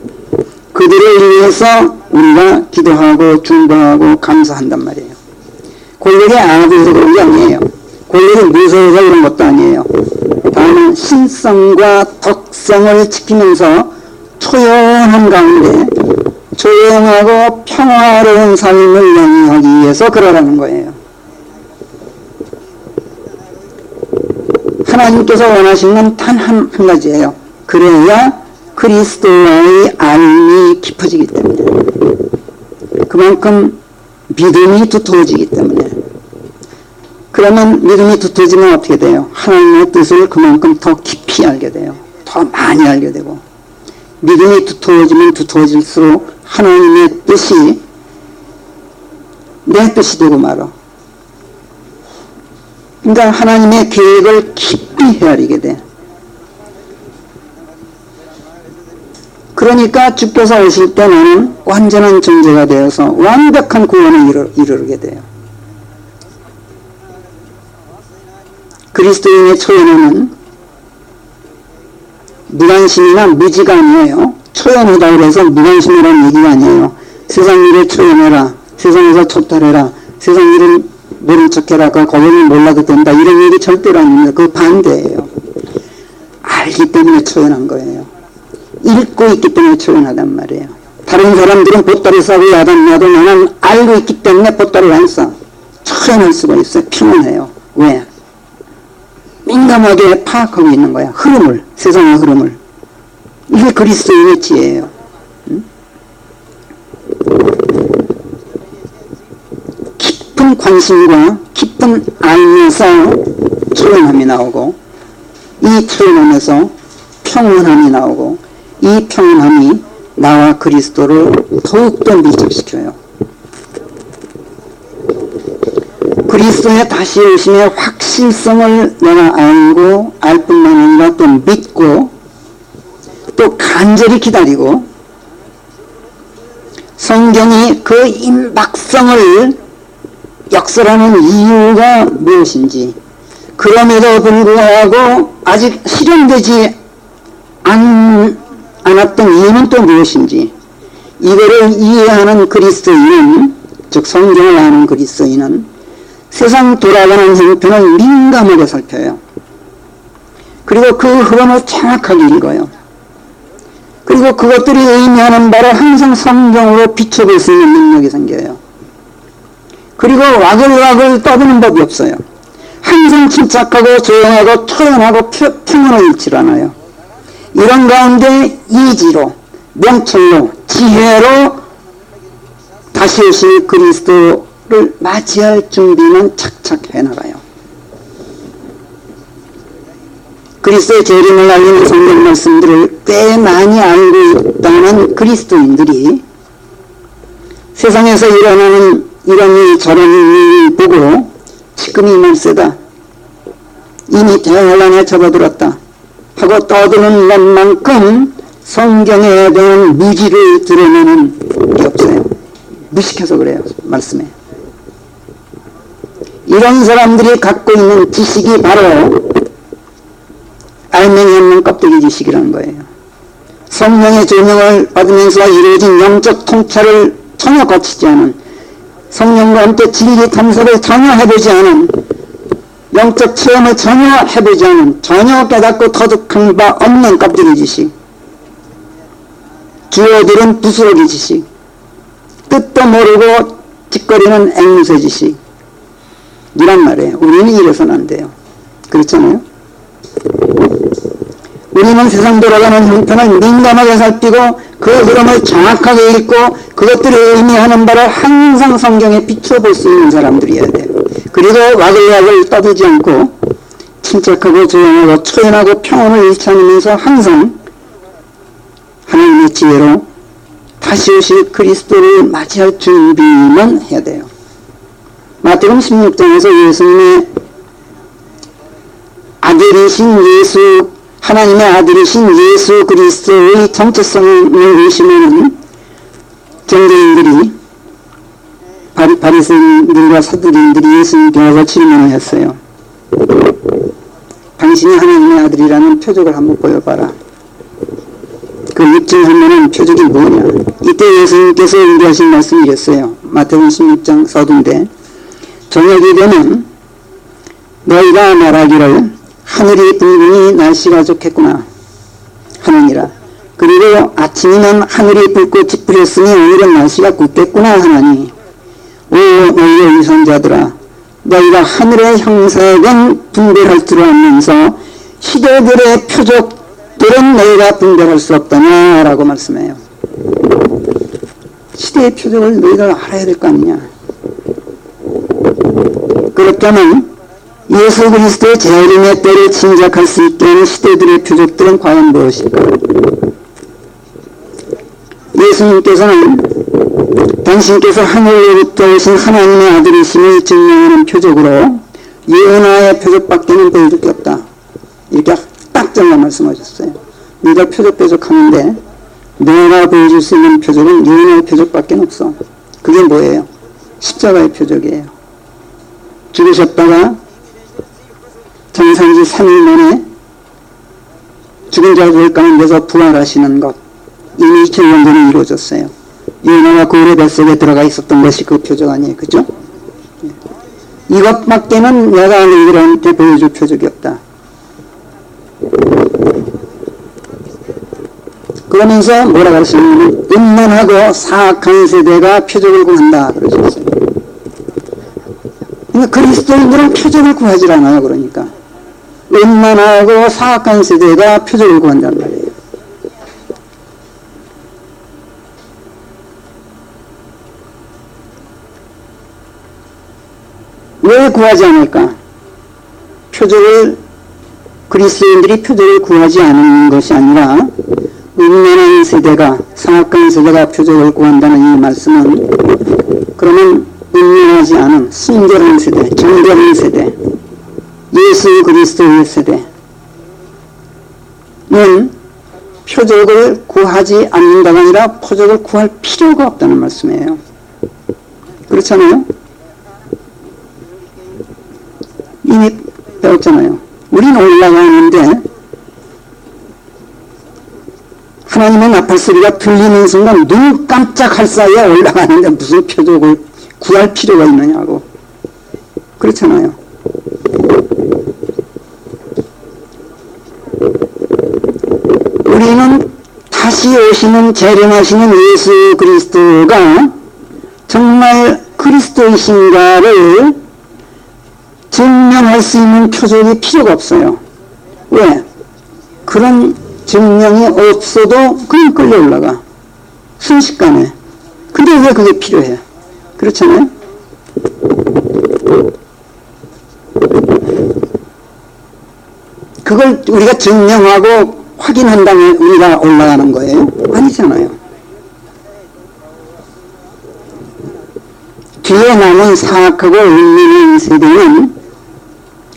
그들을 위해서 우리가 기도하고 중보하고 감사한단 말이에요. 권력이 악해서 그런 게 아니에요. 권력이 무서워서 그런 것도 아니에요. 다만 신성과 덕성을 지키면서 초연한 가운데 조용하고 평화로운 삶을 영위하기 위해서 그러라는 거예요. 하나님께서 원하시는 건 단 한 가지예요. 그래야 그리스도와의 알미 깊어지기 때문에, 그만큼 믿음이 두터워지기 때문에. 그러면 믿음이 두터워지면 어떻게 돼요? 하나님의 뜻을 그만큼 더 깊이 알게 돼요. 더 많이 알게 되고. 믿음이 두터워지면 두터워질수록 하나님의 뜻이 내 뜻이 되고 말아. 그러니까 하나님의 계획을 깊이 헤아리게 돼. 그러니까 주께서 오실 때 나는 완전한 존재가 되어서 완벽한 구원을 이루게 돼요. 그리스도인의 초연함은 무관심이나 무지가 아니에요. 초연하다 그래서 무관심이라는 얘기가 아니에요. 세상 일에 초연해라, 세상에서 초탈해라, 세상 일은 모른 척해라. 그 고백을 몰라도 된다. 이런 얘기 절대로 아닙니다. 그 반대예요. 알기 때문에 초연한 거예요. 읽고 있기 때문에 초연하단 말이에요. 다른 사람들은 보따리 싸고 야단나도 나는 알고 있기 때문에 보따리를 안 싸. 초연할 수가 있어요. 평온해요. 왜? 민감하게 파악하고 있는 거야. 흐름을, 세상의 흐름을. 이게 그리스도인의 지혜예요. 깊은 관심과 깊은 알면서 초연함이 나오고, 이 초연함에서 평온함이 나오고, 이 평온함이 나와 그리스도를 더욱더 밀접시켜요. 그리스도의 다시 오심의 확실성을 내가 알고 알 뿐만 아니라 또 믿고 또 간절히 기다리고, 성경이 그 임박성을 역설하는 이유가 무엇인지, 그럼에도 불구하고 아직 실현되지 않았던 이유는 또 무엇인지, 이거를 이해하는 그리스도인은, 즉 성경을 아는 그리스도인은 세상 돌아가는 형편을 민감하게 살펴요. 그리고 그 흐름을 정확하게 읽어요. 그리고 그것들이 의미하는 바를 항상 성경으로 비춰볼 수 있는 능력이 생겨요. 그리고 와글와글 떠드는 법이 없어요. 항상 침착하고 조용하고 초연하고 평온을 잃지 않아요. 이런 가운데 이지로, 명철로, 지혜로 다시 오실 그리스도를 맞이할 준비는 착착 해나가요. 그리스도의 재림을 알리는 성경 말씀들을 꽤 많이 알고 있다는 그리스도인들이 세상에서 일어나는 이런 일 저런 일 보고 지금이 말세다, 이미 대환란에 접어들었다 하고 떠드는 것만큼 성경에 대한 무지를 드러내는 게 없어요. 무식해서 그래요. 말씀에. 이런 사람들이 갖고 있는 지식이 바로 알맹이 없는 껍데기 지식이라는 거예요. 성령의 조명을 받으면서 이루어진 영적 통찰을 전혀 거치지 않은, 성령과 함께 진리 탐색을 전혀 해보지 않은, 영적 체험을 전혀 해보지 않은, 전혀 깨닫고 터득한 바 없는 껍데기 지식, 주어들은 부스러기 지식, 뜻도 모르고 짓거리는 앵무새 지식, 이란 말이에요. 우리는 이래서는 안 돼요. 그렇잖아요? 우리는 세상 돌아가는 형편을 민감하게 살피고 그 흐름을 정확하게 읽고 그것들이 의미하는 바를 항상 성경에 비춰볼 수 있는 사람들이어야 돼요. 그리고 와글와글 떠들지 않고 침착하고 조용하고 초연하고 평온을 잃지 않으면서 항상 하나님의 지혜로 다시 오실 그리스도를 맞이할 준비만 해야 돼요. 마태복음 16장에서 예수님의 아들이신 예수, 하나님의 아들이신 예수 그리스도의 정체성을 의심하는 경제인들이, 바리새인들과 사두리인들이 예수님께 와서 질문을 했어요. 당신이 하나님의 아들이라는 표적을 한번 보여봐라. 그 입증할 만한 표적이 뭐냐. 이때 예수님께서 인도하신 말씀이 이랬어요. 마태복음 16장 서두인데, 저녁이 되면 너희가 말하기를 하늘이 붉으니 날씨가 좋겠구나 하느니라. 그리고 아침이면 하늘이 붉고 찌푸렸으니 오늘은 날씨가 굳겠구나 하나니, 오 너희의 위선자들아, 너희가 하늘의 형색은 분별할 줄 알면서 시대들의 표적들은 너희가 분별할 수 없다냐 라고 말씀해요. 시대의 표적을 너희가 알아야 될 거 아니냐. 그렇다면 예수 그리스도의 재림의 때를 짐작할 수 있게 하는 시대들의 표적들은 과연 무엇일까? 예수님께서는 당신께서 하늘로부터 오신 하나님의 아들이심을 증명하는 표적으로 예언의 표적밖에는 보여줄 게 없다. 이렇게 딱 잘라 말씀하셨어요. 네가 표적 하는데 내가 보여줄 수 있는 표적은 예언의 표적밖에 없어. 그게 뭐예요? 십자가의 표적이에요. 죽으셨다가 정산지 3일 만에 죽은 자들 가운데서 부활하시는 것, 이미 2000년 전에 이루어졌어요. 요나가 고래 뱃속에 들어가 있었던 것이 그 표적 아니에요. 그죠? 이것밖에는 내가 너희들한테 보여줄 표적이 없다. 그러면서 뭐라고 하시냐면 음란하고 사악한 세대가 표적을 구한다 그러셨어요. 그러니까 그리스도인들은 표적을 구하지 않아요. 그러니까 음란하고 사악한 세대가 표적을 구한단 말이에요. 왜 구하지 않을까? 표적을 그리스도인들이 표적을 구하지 않는 것이 아니라 음란한 세대가 사악한 세대가 표적을 구한다는 이 말씀은 그러면 음란하지 않은 순결한 세대, 정결한 세대, 예수 그리스도의 세대는 표적을 구하지 않는다가 아니라 표적을 구할 필요가 없다는 말씀이에요. 그렇잖아요? 이미 배웠잖아요. 우리는 올라가는데 하나님의 나팔 소리가 들리는 순간 눈 깜짝할 사이에 올라가는데 무슨 표적을 구할 필요가 있느냐고. 그렇잖아요. 우리는 다시 오시는 재림하시는 예수 그리스도가 정말 그리스도이신가를 증명할 수 있는 표적이 필요가 없어요. 왜? 그런 증명이 없어도 그냥 끌려 올라가. 순식간에. 근데 왜 그게 필요해? 그렇잖아요? 그걸 우리가 증명하고 확인한 다음에 우리가 올라가는 거예요? 아니잖아요. 뒤에 남은 사악하고 울리는 세대는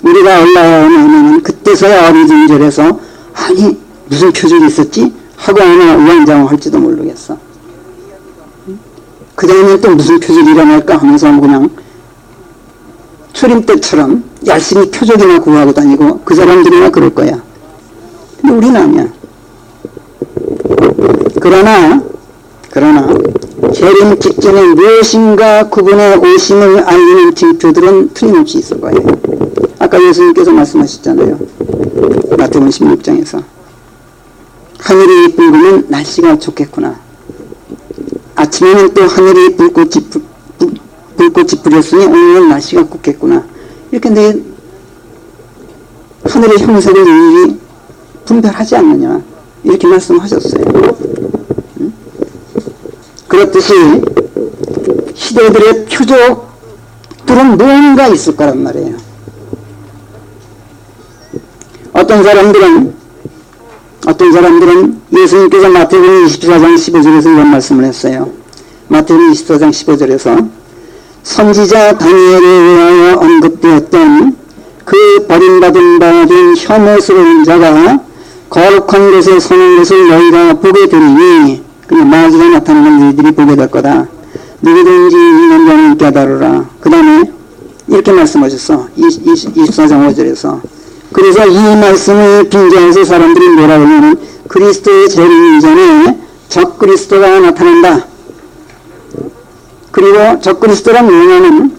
우리가 올라오면 그때서야 어리둥절해서 아니 무슨 표적이 있었지? 하고 아마 우왕좌왕할지도 모르겠어. 그 다음에 또 무슨 표적이 일어날까 하면서 그냥 초림 때처럼 열심히 표적이나 구하고 다니고 그 사람들이나 그럴 거야. 근데 우리는 아니야. 그러나 재림 직전에 무엇인가 그분의 오심을 알리는 징표들은 틀림없이 있을 거예요. 아까 예수님께서 말씀하셨잖아요. 마태복음 16장에서 하늘이 붉으면 날씨가 좋겠구나. 아침에는 또 하늘이 불꽃이 뿌렸으니 오늘은 날씨가 굽겠구나. 이렇게 내 하늘의 형색을 일일이 분별하지 않느냐 이렇게 말씀하셨어요. 그렇듯이 시대들의 표적들은 뭔가 있을 거란 말이에요. 어떤 사람들은 예수님께서 마태복음 24장 15절에서 이런 말씀을 했어요. 마태복음 24장 15절에서 선지자 다니엘에 의하여 언급되었던 그 버림받은 바 된 혐오스러운 자가 거룩한 곳에 서는 것을 너희가 보게 되리니 그냥 마귀가 나타나는 너희들이 보게 될 거다. 누구든지 있는 자는 깨달으라. 그 다음에 이렇게 말씀하셨어. 24장 5절에서 그래서 이 말씀을 빙자해서 사람들이 뭐라고 하냐면 그리스도의 재림 이전에 적그리스도가 나타난다. 그리고 적그리스도란 뭐냐면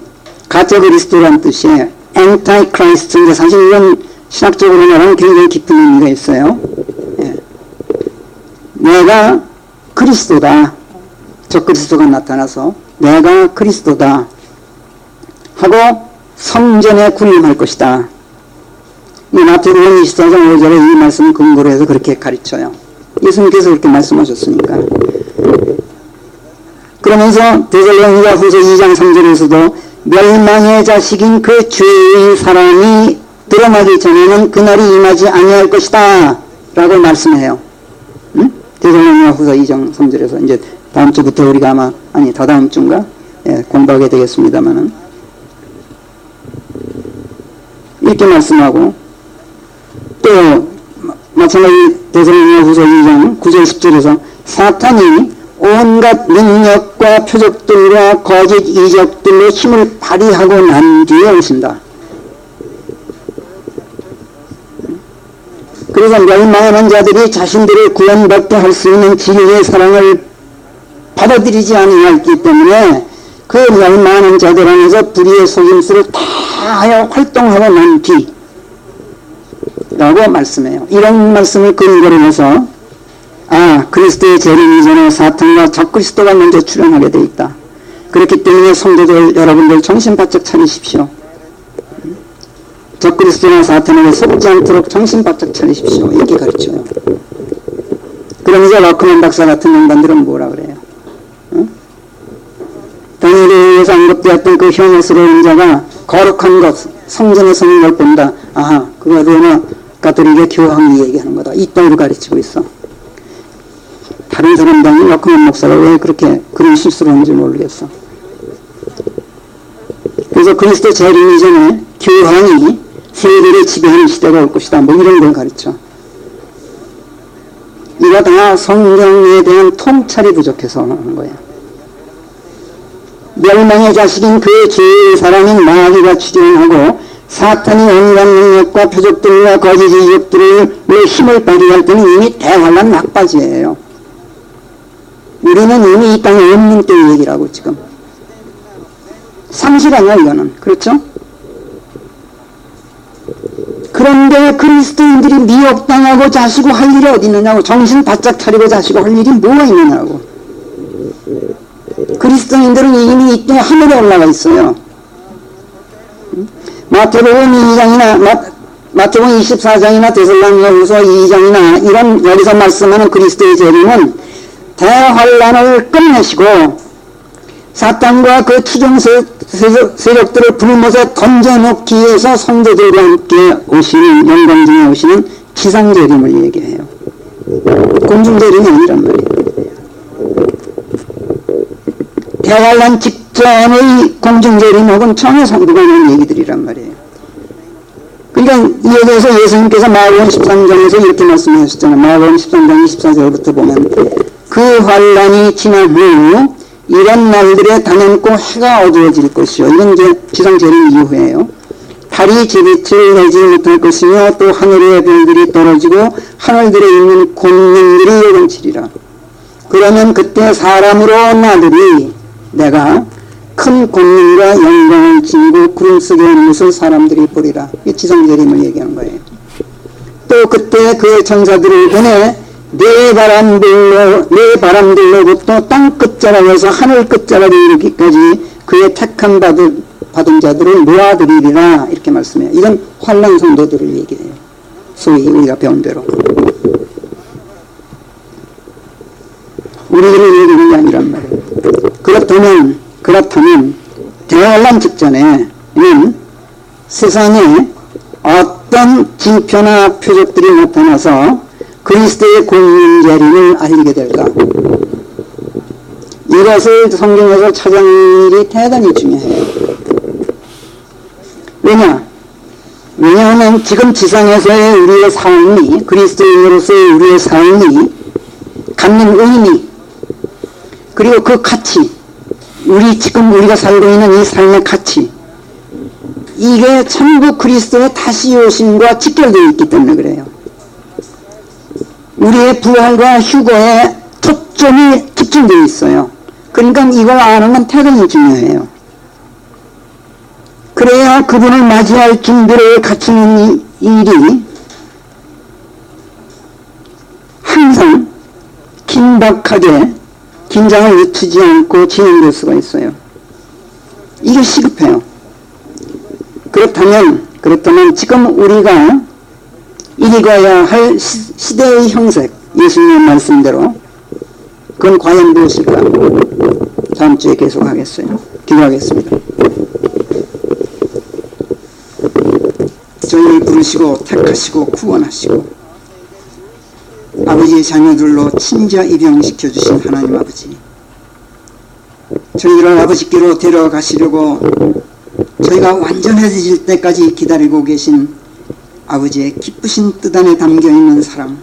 가짜 그리스도란 뜻이에요. 엔타이크라이스트. 사실 이건 신학적으로 말하면 굉장히 깊은 의미가 있어요. 예. 내가 그리스도다. 적그리스도가 나타나서 내가 그리스도다 하고 성전에 군림할 것이다. 이 마태복음 24장 5절에 이 말씀을 근거로 해서 그렇게 가르쳐요. 예수님께서 그렇게 말씀하셨으니까. 그러면서 데살로니가 후서 2장 3절에서도 멸망의 자식인 그 죄의 사람이 드러나기 전에는 그날이 임하지 아니할 것이다 라고 말씀해요. 응? 데살로니가 후서 2장 3절에서 이제 다음 주부터 우리가 아마 다다음 주인가 공부하게 되겠습니다만은 이렇게 말씀하고 또 마찬가지 데살로니가 후서 2장 9절 10절에서 사탄이 온갖 능력과 표적들과 거짓 이적들로 힘을 발휘하고 난 뒤에 오신다. 그래서 멸망하는 자들이 자신들을 구원받게 할 수 있는 진리의 사랑을 받아들이지 아니하기 때문에 그 멸망하는 자들 안에서 불의의 속임수를 다 다하여 활동하고 난 뒤 라고 말씀해요. 이런 말씀을 근거로 해서 그리스도의 재림 이전에 사탄과 적그리스도가 먼저 출현하게 돼 있다. 그렇기 때문에 성도들 여러분들 정신 바짝 차리십시오. 적그리스도나 사탄에게 속지 않도록 정신 바짝 차리십시오. 이렇게 가르쳐요. 그러면서 러크맨 박사 같은 인간들은 뭐라 그래요? 다니엘에 의해서 언급되었던 그 혐오스러운 자가 거룩한 것, 성전에 서는 걸 본다. 그거 로마 가톨릭의 교황이 얘기하는 거다. 이따위로 가르치고 있어. 다른 사람들은 러크맨 목사가 왜 그렇게 그런 실수를 하는지 모르겠어. 그래서 그리스도 재림 이전에 교황이 세계를 지배하는 시대가 올 것이다. 뭐 이런 걸 가르쳐. 이거 다 성경에 대한 통찰이 부족해서 하는 거예요. 멸망의 자식인 그 죄의 사람인 마귀가 출현하고 사탄이 온갖 능력과 표적들과 거짓 이적들을 힘을 발휘할 때는 이미 대환란 막바지예요. 우리는 이미 이 땅에 없는 때 얘기라고 지금. 상실 아니야 이거는. 그렇죠? 그런데 그리스도인들이 미혹당하고 자시고 할 일이 어디 있느냐고. 정신 바짝 차리고 자시고 할 일이 뭐가 있느냐고. 그리스도인들은 이미 이때 하늘에 올라가 있어요. 마태복음 2장이나 마태복음 24장이나 데살로니가후서 2장이나 이런 여기서 말씀하는 그리스도의 재림은 대환란을 끝내시고 사탄과 그 추종 세력들을 불못에 던져놓기 위해서 성도들과 함께 오시는 영광중에 오시는 지상재림을 얘기해요. 공중재림이 아니란 말이에요. 대환란 직전의 공중재림하고는 전혀 상관이 없는 얘기들이란 말이에요. 그러니까 이에 대해서 예수님께서 마가복음 13장에서 이렇게 말씀하셨잖아요. 마가복음 13장 24절부터 보면 그 환란이 지난 후 이런 날들에 단연코 해가 어두워질 것이요. 이건 이제 지상재림 이후에요. 달이 제빛을 내지 못할 것이며 또 하늘의 별들이 떨어지고 하늘들에 있는 권능들이 요동치리라. 그러면 그때 사람으로 온 아들이 내가 큰 권능과 영광을 지니고 구름 속에 있는 것을 사람들이 보리라. 이 지상재림을 얘기하는 거예요. 또 그때 그 천사들을 보내 네 바람들로부터 땅 끝자락에서 하늘 끝자락에 이르기까지 그의 택함 받은 자들을 모아들이리라. 이렇게 말씀해요. 이건 환난 성도들을 얘기해요. 소위 우리가 배운 대로. 우리들을 얘기하는 게 아니란 말이에요. 그렇다면 대환란 직전에는 세상에 어떤 징표나 표적들이 나타나서 그리스도의 공중재림을 알리게 될까? 이것을 성경에서 찾아내는 일이 대단히 중요해요. 왜냐하면 지금 지상에서의 우리의 삶이, 그리스도인으로서의 우리의 삶이 갖는 의미, 그리고 그 가치, 우리가 살고 있는 이 삶의 가치, 이게 전부 그리스도의 다시 오심과 직결되어 있기 때문에 그래요. 우리의 부활과 휴거에 초점이 집중되어 있어요. 그러니까 이걸 아는 건 대단히 중요해요. 그래야 그분을 맞이할 준비를 갖추는 일이 항상 긴박하게 긴장을 늦추지 않고 진행될 수가 있어요. 이게 시급해요. 그렇다면 지금 우리가 읽어야 할 시대의 형색, 예수님의 말씀대로 그건 과연 무엇일까? 다음 주에 계속하겠어요. 기도하겠습니다. 저희를 부르시고 택하시고 구원하시고 아버지의 자녀들로 친자 입양시켜 주신 하나님 아버지, 저희를 아버지께로 데려가시려고 저희가 완전해질 때까지 기다리고 계신 아버지의 기쁘신 뜻 안에 담겨있는 사랑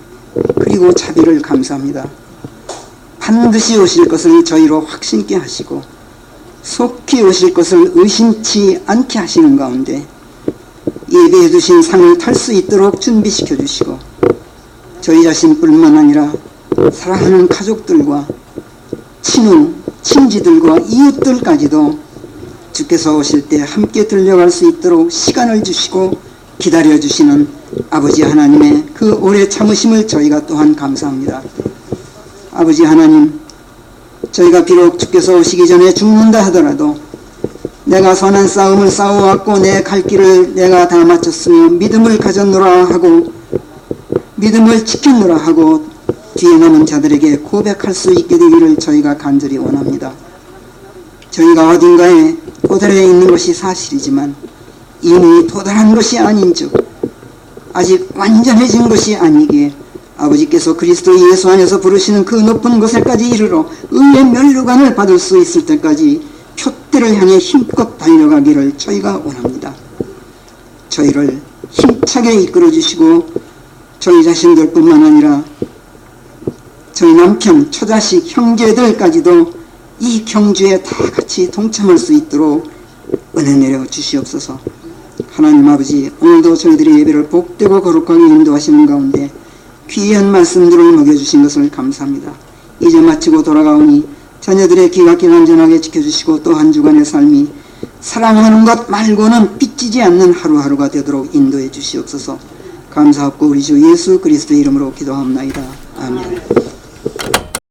그리고 자비를 감사합니다. 반드시 오실 것을 저희로 확신케 하시고 속히 오실 것을 의심치 않게 하시는 가운데 예배해 두신 상을 탈 수 있도록 준비시켜 주시고 저희 자신뿐만 아니라 사랑하는 가족들과 친지들과 이웃들까지도 주께서 오실 때 함께 들려갈 수 있도록 시간을 주시고 기다려주시는 아버지 하나님의 그 오래 참으심을 저희가 또한 감사합니다. 아버지 하나님, 저희가 비록 주께서 오시기 전에 죽는다 하더라도 내가 선한 싸움을 싸워왔고 내 갈 길을 내가 다 마쳤으며 믿음을 가졌노라 하고 믿음을 지켰노라 하고 뒤에 남은 자들에게 고백할 수 있게 되기를 저희가 간절히 원합니다. 저희가 어딘가에 도달해 있는 것이 사실이지만 이미 도달한 것이 아닌즉 아직 완전해진 것이 아니기에 아버지께서 그리스도 예수 안에서 부르시는 그 높은 곳에까지 이르러 의의 면류관을 받을 수 있을 때까지 표대를 향해 힘껏 달려가기를 저희가 원합니다. 저희를 힘차게 이끌어 주시고 저희 자신들뿐만 아니라 저희 남편, 처자식, 형제들까지도 이 경주에 다 같이 동참할 수 있도록 은혜 내려 주시옵소서. 하나님 아버지, 오늘도 저희들의 예배를 복되고 거룩하게 인도하시는 가운데 귀한 말씀들을 먹여주신 것을 감사합니다. 이제 마치고 돌아가오니 자녀들의 기각길 안전하게 지켜주시고 또 한 주간의 삶이 사랑하는 것 말고는 삐지지 않는 하루하루가 되도록 인도해 주시옵소서. 감사하고 우리 주 예수 그리스도의 이름으로 기도합나이다. 아멘.